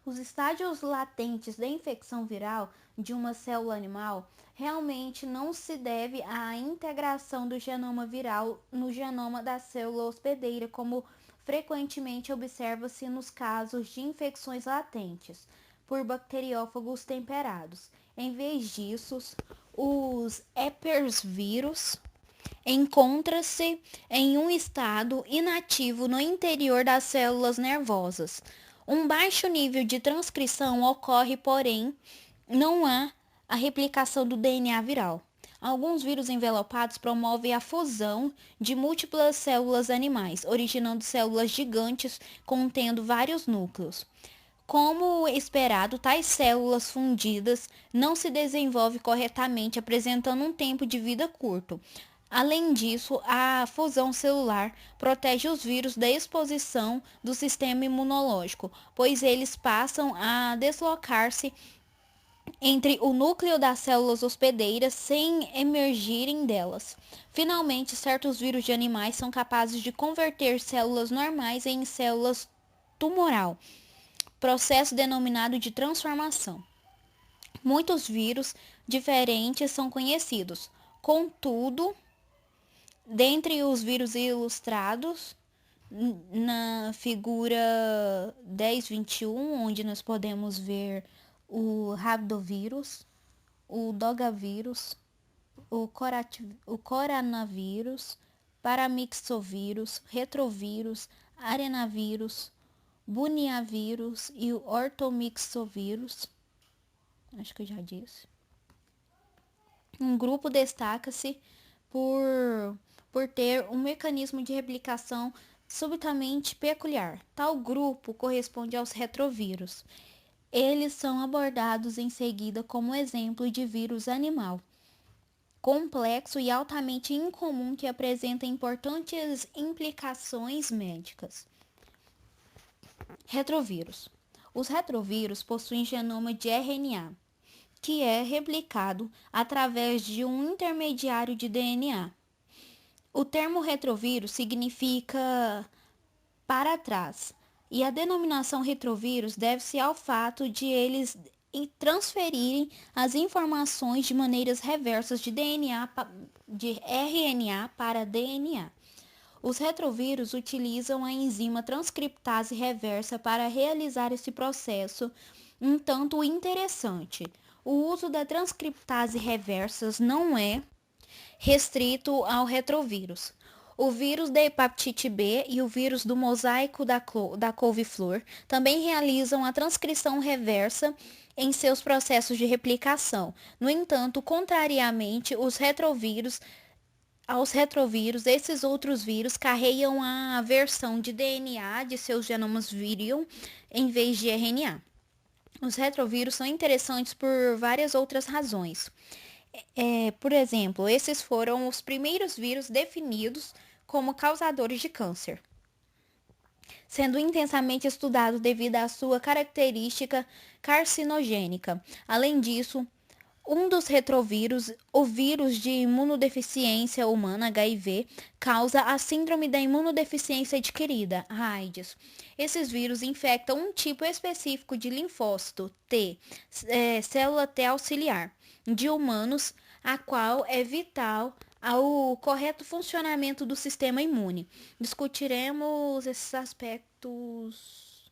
S1: Os estágios latentes da infecção viral de uma célula animal realmente não se deve à integração do genoma viral no genoma da célula hospedeira, como frequentemente observa-se nos casos de infecções latentes por bacteriófagos temperados. Em vez disso, os herpesvírus encontram-se em um estado inativo no interior das células nervosas. Um baixo nível de transcrição ocorre, porém, não há a replicação do DNA viral. Alguns vírus envelopados promovem a fusão de múltiplas células animais, originando células gigantes contendo vários núcleos. Como esperado, tais células fundidas não se desenvolvem corretamente, apresentando um tempo de vida curto. Além disso, a fusão celular protege os vírus da exposição do sistema imunológico, pois eles passam a deslocar-se entre o núcleo das células hospedeiras sem emergirem delas. Finalmente, certos vírus de animais são capazes de converter células normais em células tumoral, processo denominado de transformação. Muitos vírus diferentes são conhecidos. Contudo, dentre os vírus ilustrados na figura 1021, onde nós podemos ver o rabdovírus, o dogavírus, o coronavírus, paramyxovírus, retrovírus, arenavírus, buniavírus e o ortomyxovírus. Acho que eu já disse. Um grupo destaca-se por ter um mecanismo de replicação subitamente peculiar. Tal grupo corresponde aos retrovírus. Eles são abordados em seguida como exemplo de vírus animal, complexo e altamente incomum que apresenta importantes implicações médicas. Retrovírus. Os retrovírus possuem genoma de RNA, que é replicado através de um intermediário de DNA. O termo retrovírus significa para trás, e a denominação retrovírus deve-se ao fato de eles transferirem as informações de maneiras reversas de RNA para DNA. Os retrovírus utilizam a enzima transcriptase reversa para realizar esse processo, um tanto interessante. O uso da transcriptase reversas não é restrito ao retrovírus. O vírus da hepatite B e o vírus do mosaico da couve-flor também realizam a transcrição reversa em seus processos de replicação. No entanto, contrariamente aos retrovírus, esses outros vírus carregam a versão de DNA de seus genomas virion em vez de RNA. Os retrovírus são interessantes por várias outras razões. Por exemplo, esses foram os primeiros vírus definidos como causadores de câncer, sendo intensamente estudado devido à sua característica carcinogênica. Além disso, um dos retrovírus, o vírus de imunodeficiência humana, HIV, causa a síndrome da imunodeficiência adquirida, a AIDS. Esses vírus infectam um tipo específico de linfócito, T, célula T auxiliar, de humanos, a qual é vital ao correto funcionamento do sistema imune. Discutiremos esses aspectos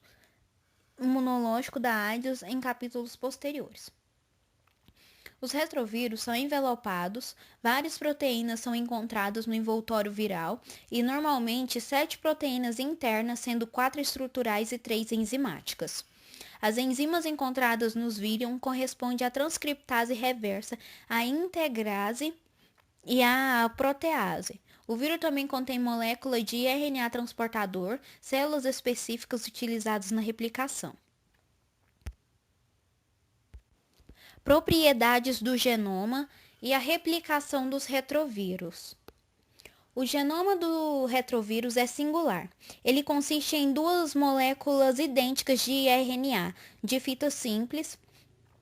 S1: imunológicos da AIDS em capítulos posteriores. Os retrovírus são envelopados, várias proteínas são encontradas no envoltório viral e normalmente 7 proteínas internas, sendo 4 estruturais e 3 enzimáticas. As enzimas encontradas nos virion correspondem à transcriptase reversa, à integrase e à protease. O vírus também contém molécula de RNA transportador, células específicas utilizadas na replicação. Propriedades do genoma e a replicação dos retrovírus. O genoma do retrovírus é singular. Ele consiste em 2 moléculas idênticas de RNA, de fita simples,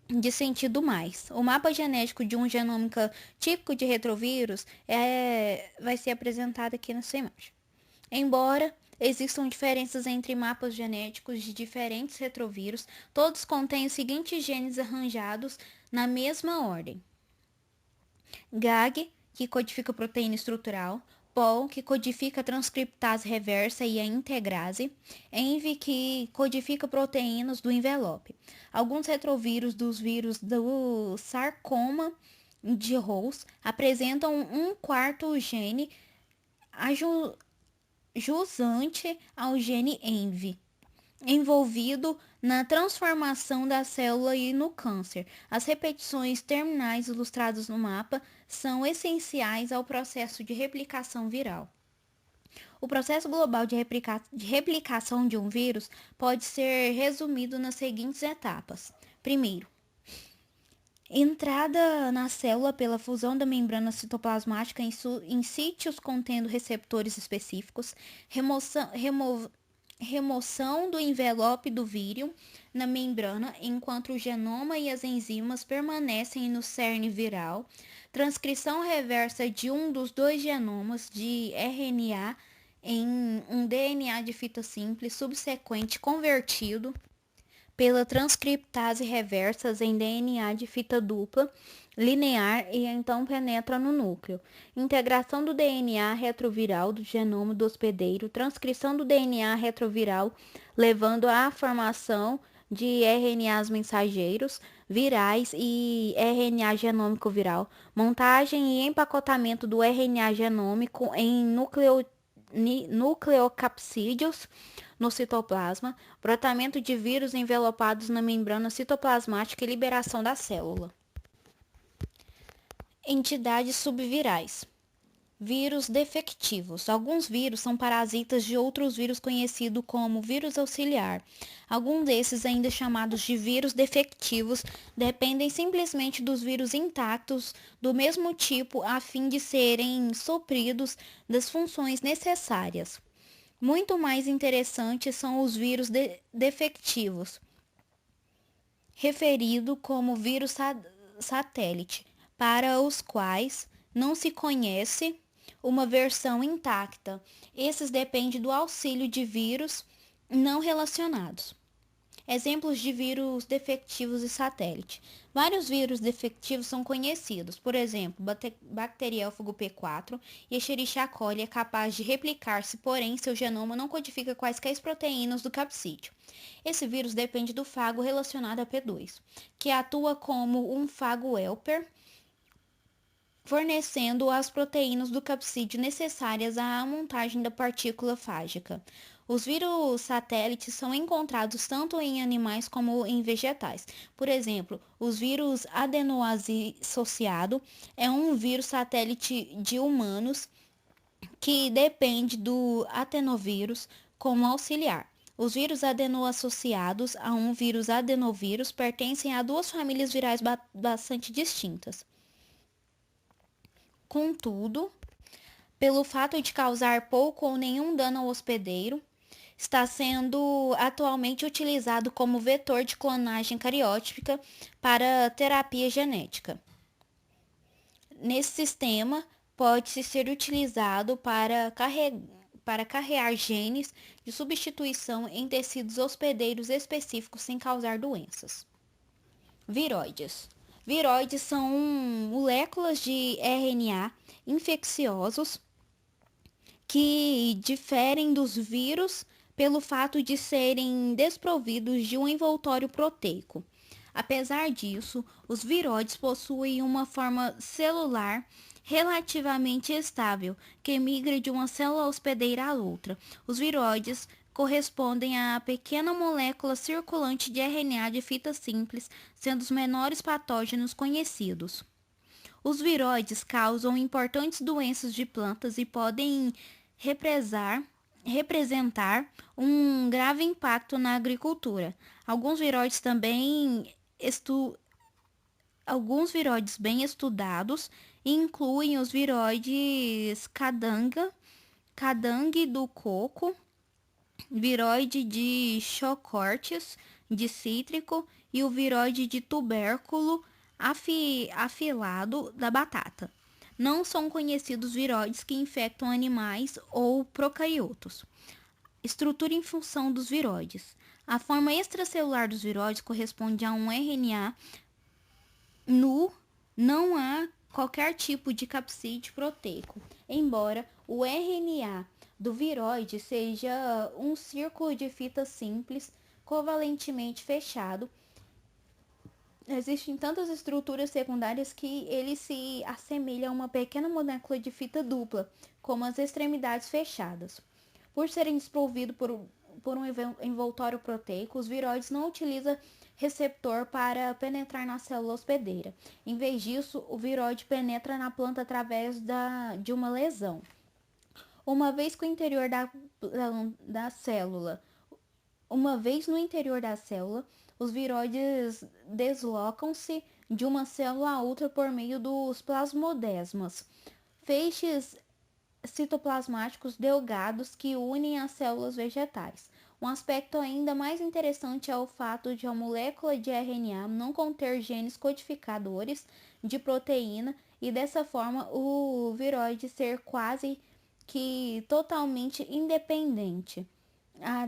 S1: de sentido mais. O mapa genético de um genômica típico de retrovírus vai ser apresentado aqui nessa imagem. Embora existam diferenças entre mapas genéticos de diferentes retrovírus, todos contêm os seguintes genes arranjados na mesma ordem: GAG, que codifica proteína estrutural; POL, que codifica a transcriptase reversa e a integrase; ENV, que codifica proteínas do envelope. Alguns retrovírus dos vírus do sarcoma de Rous apresentam um quarto gene jusante ao gene ENV, envolvido na transformação da célula e no câncer. As repetições terminais ilustradas no mapa são essenciais ao processo de replicação viral. O processo global de replicação de um vírus pode ser resumido nas seguintes etapas. Primeiro, entrada na célula pela fusão da membrana citoplasmática em sítios contendo receptores específicos, remoção do envelope do vírus na membrana, enquanto o genoma e as enzimas permanecem no cerne viral, transcrição reversa de um dos dois genomas de RNA em um DNA de fita simples, subsequente convertido pela transcriptase reversas em DNA de fita dupla linear e então penetra no núcleo. Integração do DNA retroviral do genoma do hospedeiro, transcrição do DNA retroviral, levando à formação de RNAs mensageiros virais e RNA genômico viral, montagem e empacotamento do RNA genômico em nucleocapsídeos no citoplasma, brotamento de vírus envelopados na membrana citoplasmática e liberação da célula. Entidades subvirais. Vírus defectivos. Alguns vírus são parasitas de outros vírus conhecidos como vírus auxiliar. Alguns desses, ainda chamados de vírus defectivos, dependem simplesmente dos vírus intactos do mesmo tipo a fim de serem supridos das funções necessárias. Muito mais interessantes são os vírus defectivos, referido como vírus satélite, para os quais não se conhece uma versão intacta. Esses dependem do auxílio de vírus não relacionados. Exemplos de vírus defectivos e satélite. Vários vírus defectivos são conhecidos. Por exemplo, bacteriófago P4 e Escherichia coli é capaz de replicar-se, porém seu genoma não codifica quaisquer proteínas do capsídeo. Esse vírus depende do fago relacionado a P2, que atua como um fago helper, fornecendo as proteínas do capsídeo necessárias à montagem da partícula fágica. Os vírus satélites são encontrados tanto em animais como em vegetais. Por exemplo, os vírus adeno-associado é um vírus satélite de humanos que depende do atenovírus como auxiliar. Os vírus adeno-associados a um vírus adenovírus pertencem a duas famílias virais bastante distintas. Contudo, pelo fato de causar pouco ou nenhum dano ao hospedeiro, está sendo atualmente utilizado como vetor de clonagem cariótica para terapia genética. Nesse sistema, pode ser utilizado para carregar genes de substituição em tecidos hospedeiros específicos sem causar doenças. Viroides. Viroides são moléculas de RNA infecciosos que diferem dos vírus pelo fato de serem desprovidos de um envoltório proteico. Apesar disso, os viroides possuem uma forma celular relativamente estável, que migra de uma célula hospedeira a outra. Os viroides correspondem a pequena molécula circulante de RNA de fita simples, sendo os menores patógenos conhecidos. Os viroides causam importantes doenças de plantas e podem representar um grave impacto na agricultura. Alguns viroides bem estudados incluem os viroides cadangue do coco, viroide de Charcot de cítrico e o viroide de tubérculo afilado da batata. Não são conhecidos viroides que infectam animais ou procariotos. Estrutura em função dos viroides. A forma extracelular dos viroides corresponde a um RNA nu, não há qualquer tipo de capsídeo proteico, embora o RNA do viroide seja um círculo de fita simples covalentemente fechado. Existem tantas estruturas secundárias que ele se assemelha a uma pequena molécula de fita dupla, como as extremidades fechadas. Por serem desprovidos por um envoltório proteico, os viroides não utilizam receptor para penetrar na célula hospedeira. Em vez disso, o viroide penetra na planta através de uma lesão. Uma vez no interior da célula, os viroides deslocam-se de uma célula a outra por meio dos plasmodesmas, feixes citoplasmáticos delgados que unem as células vegetais. Um aspecto ainda mais interessante é o fato de a molécula de RNA não conter genes codificadores de proteína e dessa forma o viroide ser quase que totalmente independente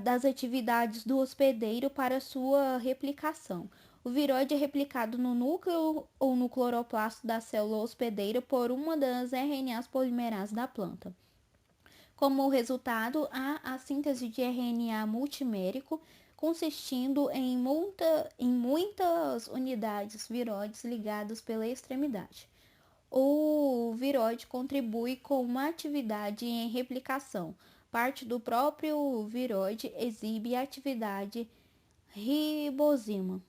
S1: das atividades do hospedeiro para sua replicação. O viroide é replicado no núcleo ou no cloroplasto da célula hospedeira por uma das RNAs polimerases da planta. Como resultado, há a síntese de RNA multimérico, consistindo em muitas unidades viroides ligadas pela extremidade. O viroide contribui com uma atividade em replicação. Parte do próprio viroide exibe atividade ribosima.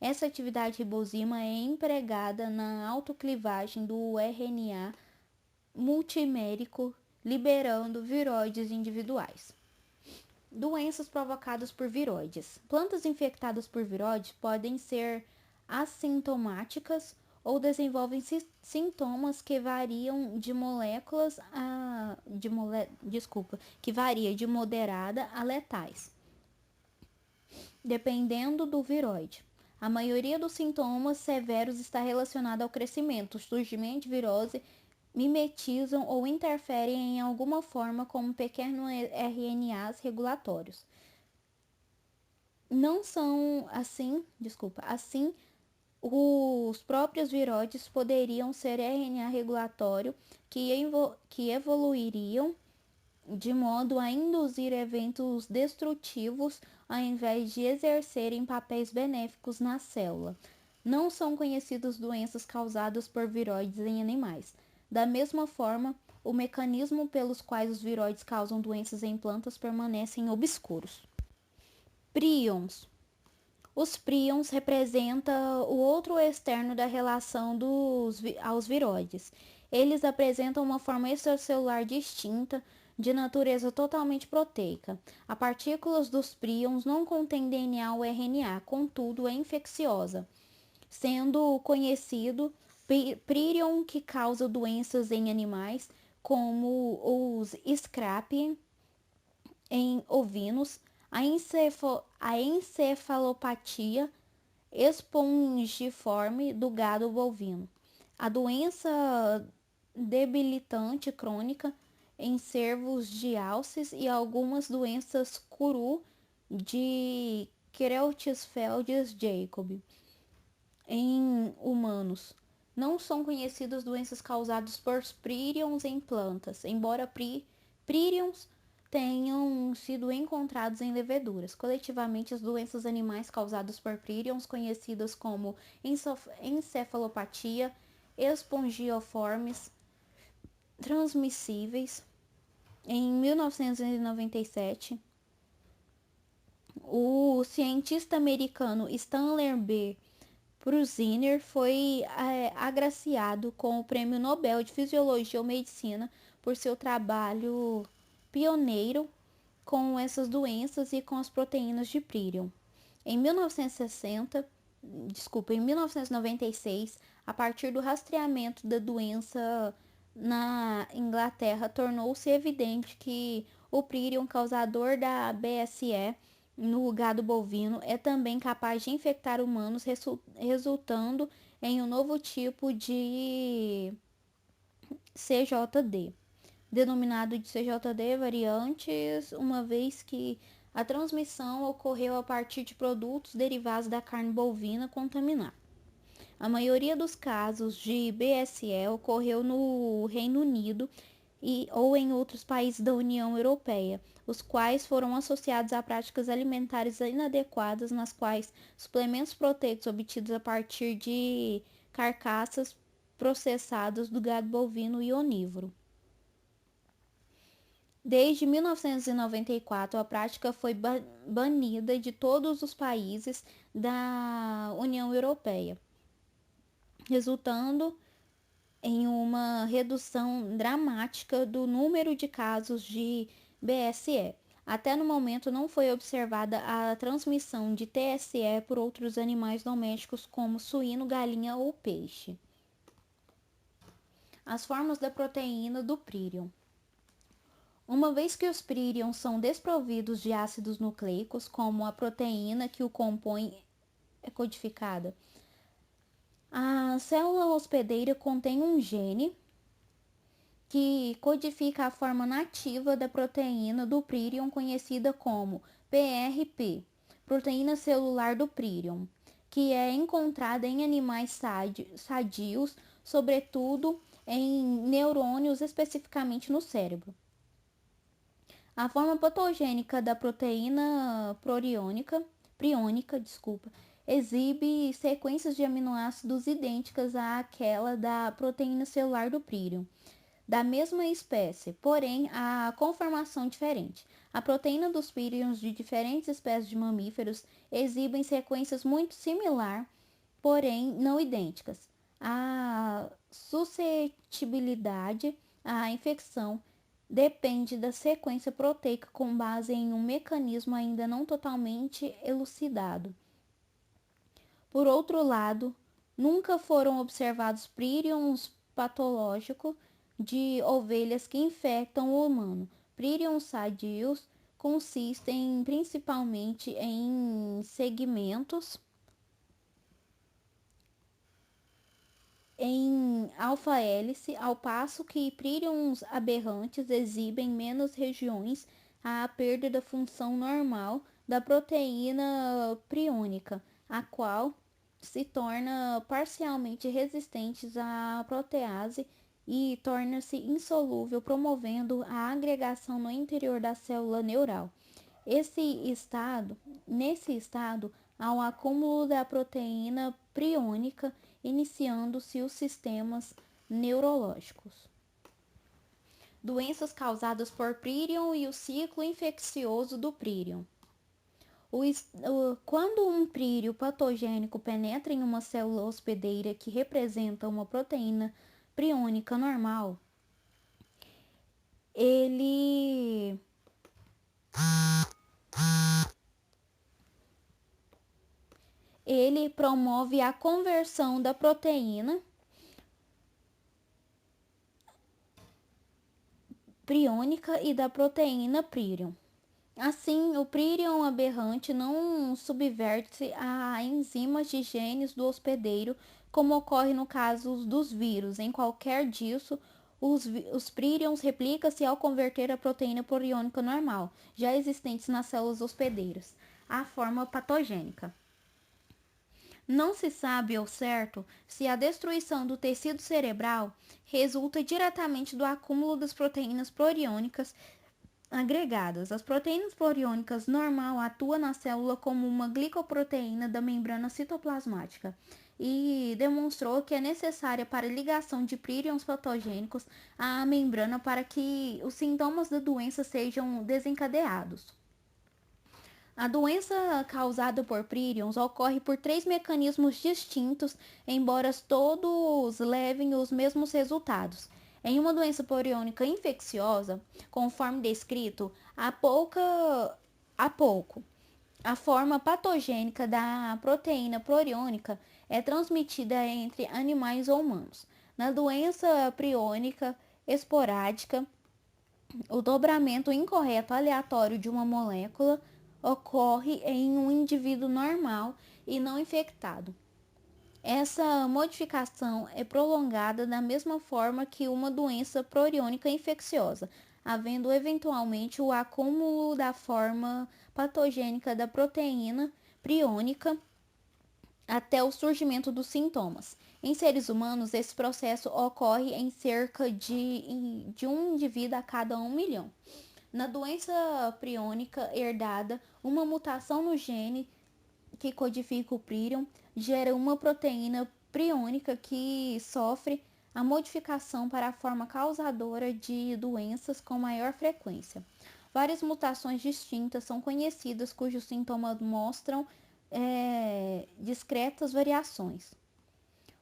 S1: Essa atividade ribosima é empregada na autoclivagem do RNA multimérico, liberando viroides individuais. Doenças provocadas por viroides. Plantas infectadas por viroides podem ser assintomáticas ou desenvolvem sintomas que variam de moléculas que varia de moderada a letais, dependendo do viroide. A maioria dos sintomas severos está relacionada ao crescimento, surgimento de virose, mimetizam ou interferem em alguma forma como pequenos RNAs regulatórios. Não são assim, os próprios viroides poderiam ser RNA regulatório que evoluiriam de modo a induzir eventos destrutivos ao invés de exercerem papéis benéficos na célula. Não são conhecidas doenças causadas por viroides em animais. Da mesma forma, o mecanismo pelos quais os viroides causam doenças em plantas permanecem obscuros. Príons. Os príons representam o outro externo da relação aos viroides. Eles apresentam uma forma extracelular distinta, de natureza totalmente proteica. As partículas dos príons não contêm DNA ou RNA, contudo é infecciosa, sendo conhecido príon que causa doenças em animais, como os Scrapie em ovinos, a encefalopatia espongiforme do gado bovino, a doença debilitante crônica em cervos de alces e algumas doenças curu de Creutzfeldt-Jakob em humanos. Não são conhecidas doenças causadas por príons em plantas, embora príons tenham sido encontrados em leveduras. Coletivamente, as doenças animais causadas por príons, conhecidas como encefalopatia, espongiformes, transmissíveis. Em 1997, o cientista americano Stanley B. Prusiner foi agraciado com o Prêmio Nobel de Fisiologia ou Medicina por seu trabalho pioneiro com essas doenças e com as proteínas de príon. Em 1996, a partir do rastreamento da doença na Inglaterra, tornou-se evidente que o príon causador da BSE no gado bovino é também capaz de infectar humanos, resultando em um novo tipo de CJD, denominado de CJD variantes, uma vez que a transmissão ocorreu a partir de produtos derivados da carne bovina contaminada. A maioria dos casos de BSE ocorreu no Reino Unido ou em outros países da União Europeia, os quais foram associados a práticas alimentares inadequadas, nas quais suplementos proteicos obtidos a partir de carcaças processadas do gado bovino e onívoro. Desde 1994, a prática foi banida de todos os países da União Europeia, resultando em uma redução dramática do número de casos de BSE. Até no momento não foi observada a transmissão de TSE por outros animais domésticos como suíno, galinha ou peixe. As formas da proteína do príon. Uma vez que os prírions são desprovidos de ácidos nucleicos, como a proteína que o compõe é codificada, a célula hospedeira contém um gene que codifica a forma nativa da proteína do prírion conhecida como PRP, proteína celular do prírion, que é encontrada em animais sadios, sobretudo em neurônios, especificamente no cérebro. A forma patogênica da proteína priônica, exibe sequências de aminoácidos idênticas àquela da proteína celular do prírion, da mesma espécie, porém a conformação diferente. A proteína dos prírions de diferentes espécies de mamíferos exibem sequências muito similar, porém não idênticas. A suscetibilidade à infecção depende da sequência proteica com base em um mecanismo ainda não totalmente elucidado. Por outro lado, nunca foram observados prírions patológicos de ovelhas que infectam o humano. Prírions sadios consistem principalmente em segmentos em alfa-hélice, ao passo que prírions aberrantes exibem menos regiões à perda da função normal da proteína priônica, a qual se torna parcialmente resistente à protease e torna-se insolúvel, promovendo a agregação no interior da célula neural. Nesse estado, há um acúmulo da proteína priônica, iniciando-se os sistemas neurológicos. Doenças causadas por prírion e o ciclo infeccioso do prírion. Quando um prírio patogênico penetra em uma célula hospedeira que representa uma proteína priônica normal, ele promove a conversão da proteína priônica e da proteína prírion. Assim, o prírion aberrante não subverte a enzimas de genes do hospedeiro, como ocorre no caso dos vírus. Em qualquer disso, os prírions replicam-se ao converter a proteína priônica normal, já existentes nas células hospedeiras, à forma patogênica. Não se sabe ao certo se a destruição do tecido cerebral resulta diretamente do acúmulo das proteínas priônicas agregadas. As proteínas priônicas normal atuam na célula como uma glicoproteína da membrana citoplasmática e demonstrou que é necessária para a ligação de prírions patogênicos à membrana para que os sintomas da doença sejam desencadeados. A doença causada por prírions ocorre por 3 mecanismos distintos, embora todos levem os mesmos resultados. Em uma doença priônica infecciosa, conforme descrito há pouco, a forma patogênica da proteína priônica é transmitida entre animais ou humanos. Na doença priônica esporádica, o dobramento incorreto aleatório de uma molécula ocorre em um indivíduo normal e não infectado. Essa modificação é prolongada da mesma forma que uma doença priônica infecciosa, havendo eventualmente o acúmulo da forma patogênica da proteína priônica até o surgimento dos sintomas. Em seres humanos, esse processo ocorre em cerca de um indivíduo a cada 1 milhão. Na doença priônica herdada, uma mutação no gene que codifica o prírion gera uma proteína priônica que sofre a modificação para a forma causadora de doenças com maior frequência. Várias mutações distintas são conhecidas cujos sintomas mostram discretas variações.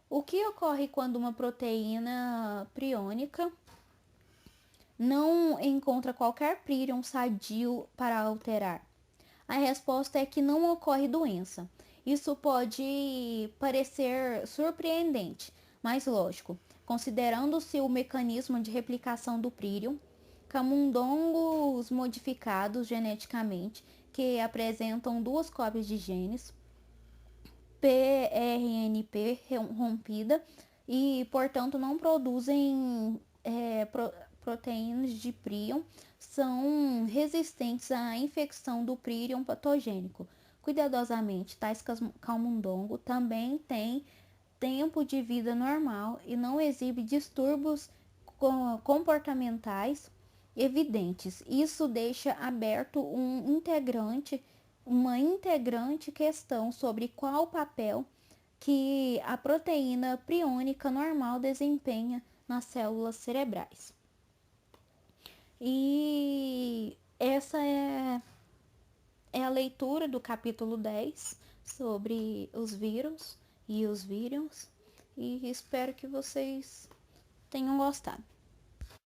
S1: O que ocorre quando uma proteína priônica não encontra qualquer prírion sadio para alterar? A resposta é que não ocorre doença. Isso pode parecer surpreendente, mas lógico, considerando-se o mecanismo de replicação do prírion,
S3: camundongos modificados geneticamente que apresentam duas cópias de genes PRNP rompida e, portanto, não produzem proteínas de prion, são resistentes à infecção do prion patogênico. Cuidadosamente, tais camundongo também têm tempo de vida normal e não exibe distúrbios comportamentais evidentes. Isso deixa aberto uma integrante questão sobre qual papel que a proteína priônica normal desempenha nas células cerebrais. E essa é a leitura do capítulo 10 sobre os vírus e os vírions, e espero que vocês tenham gostado.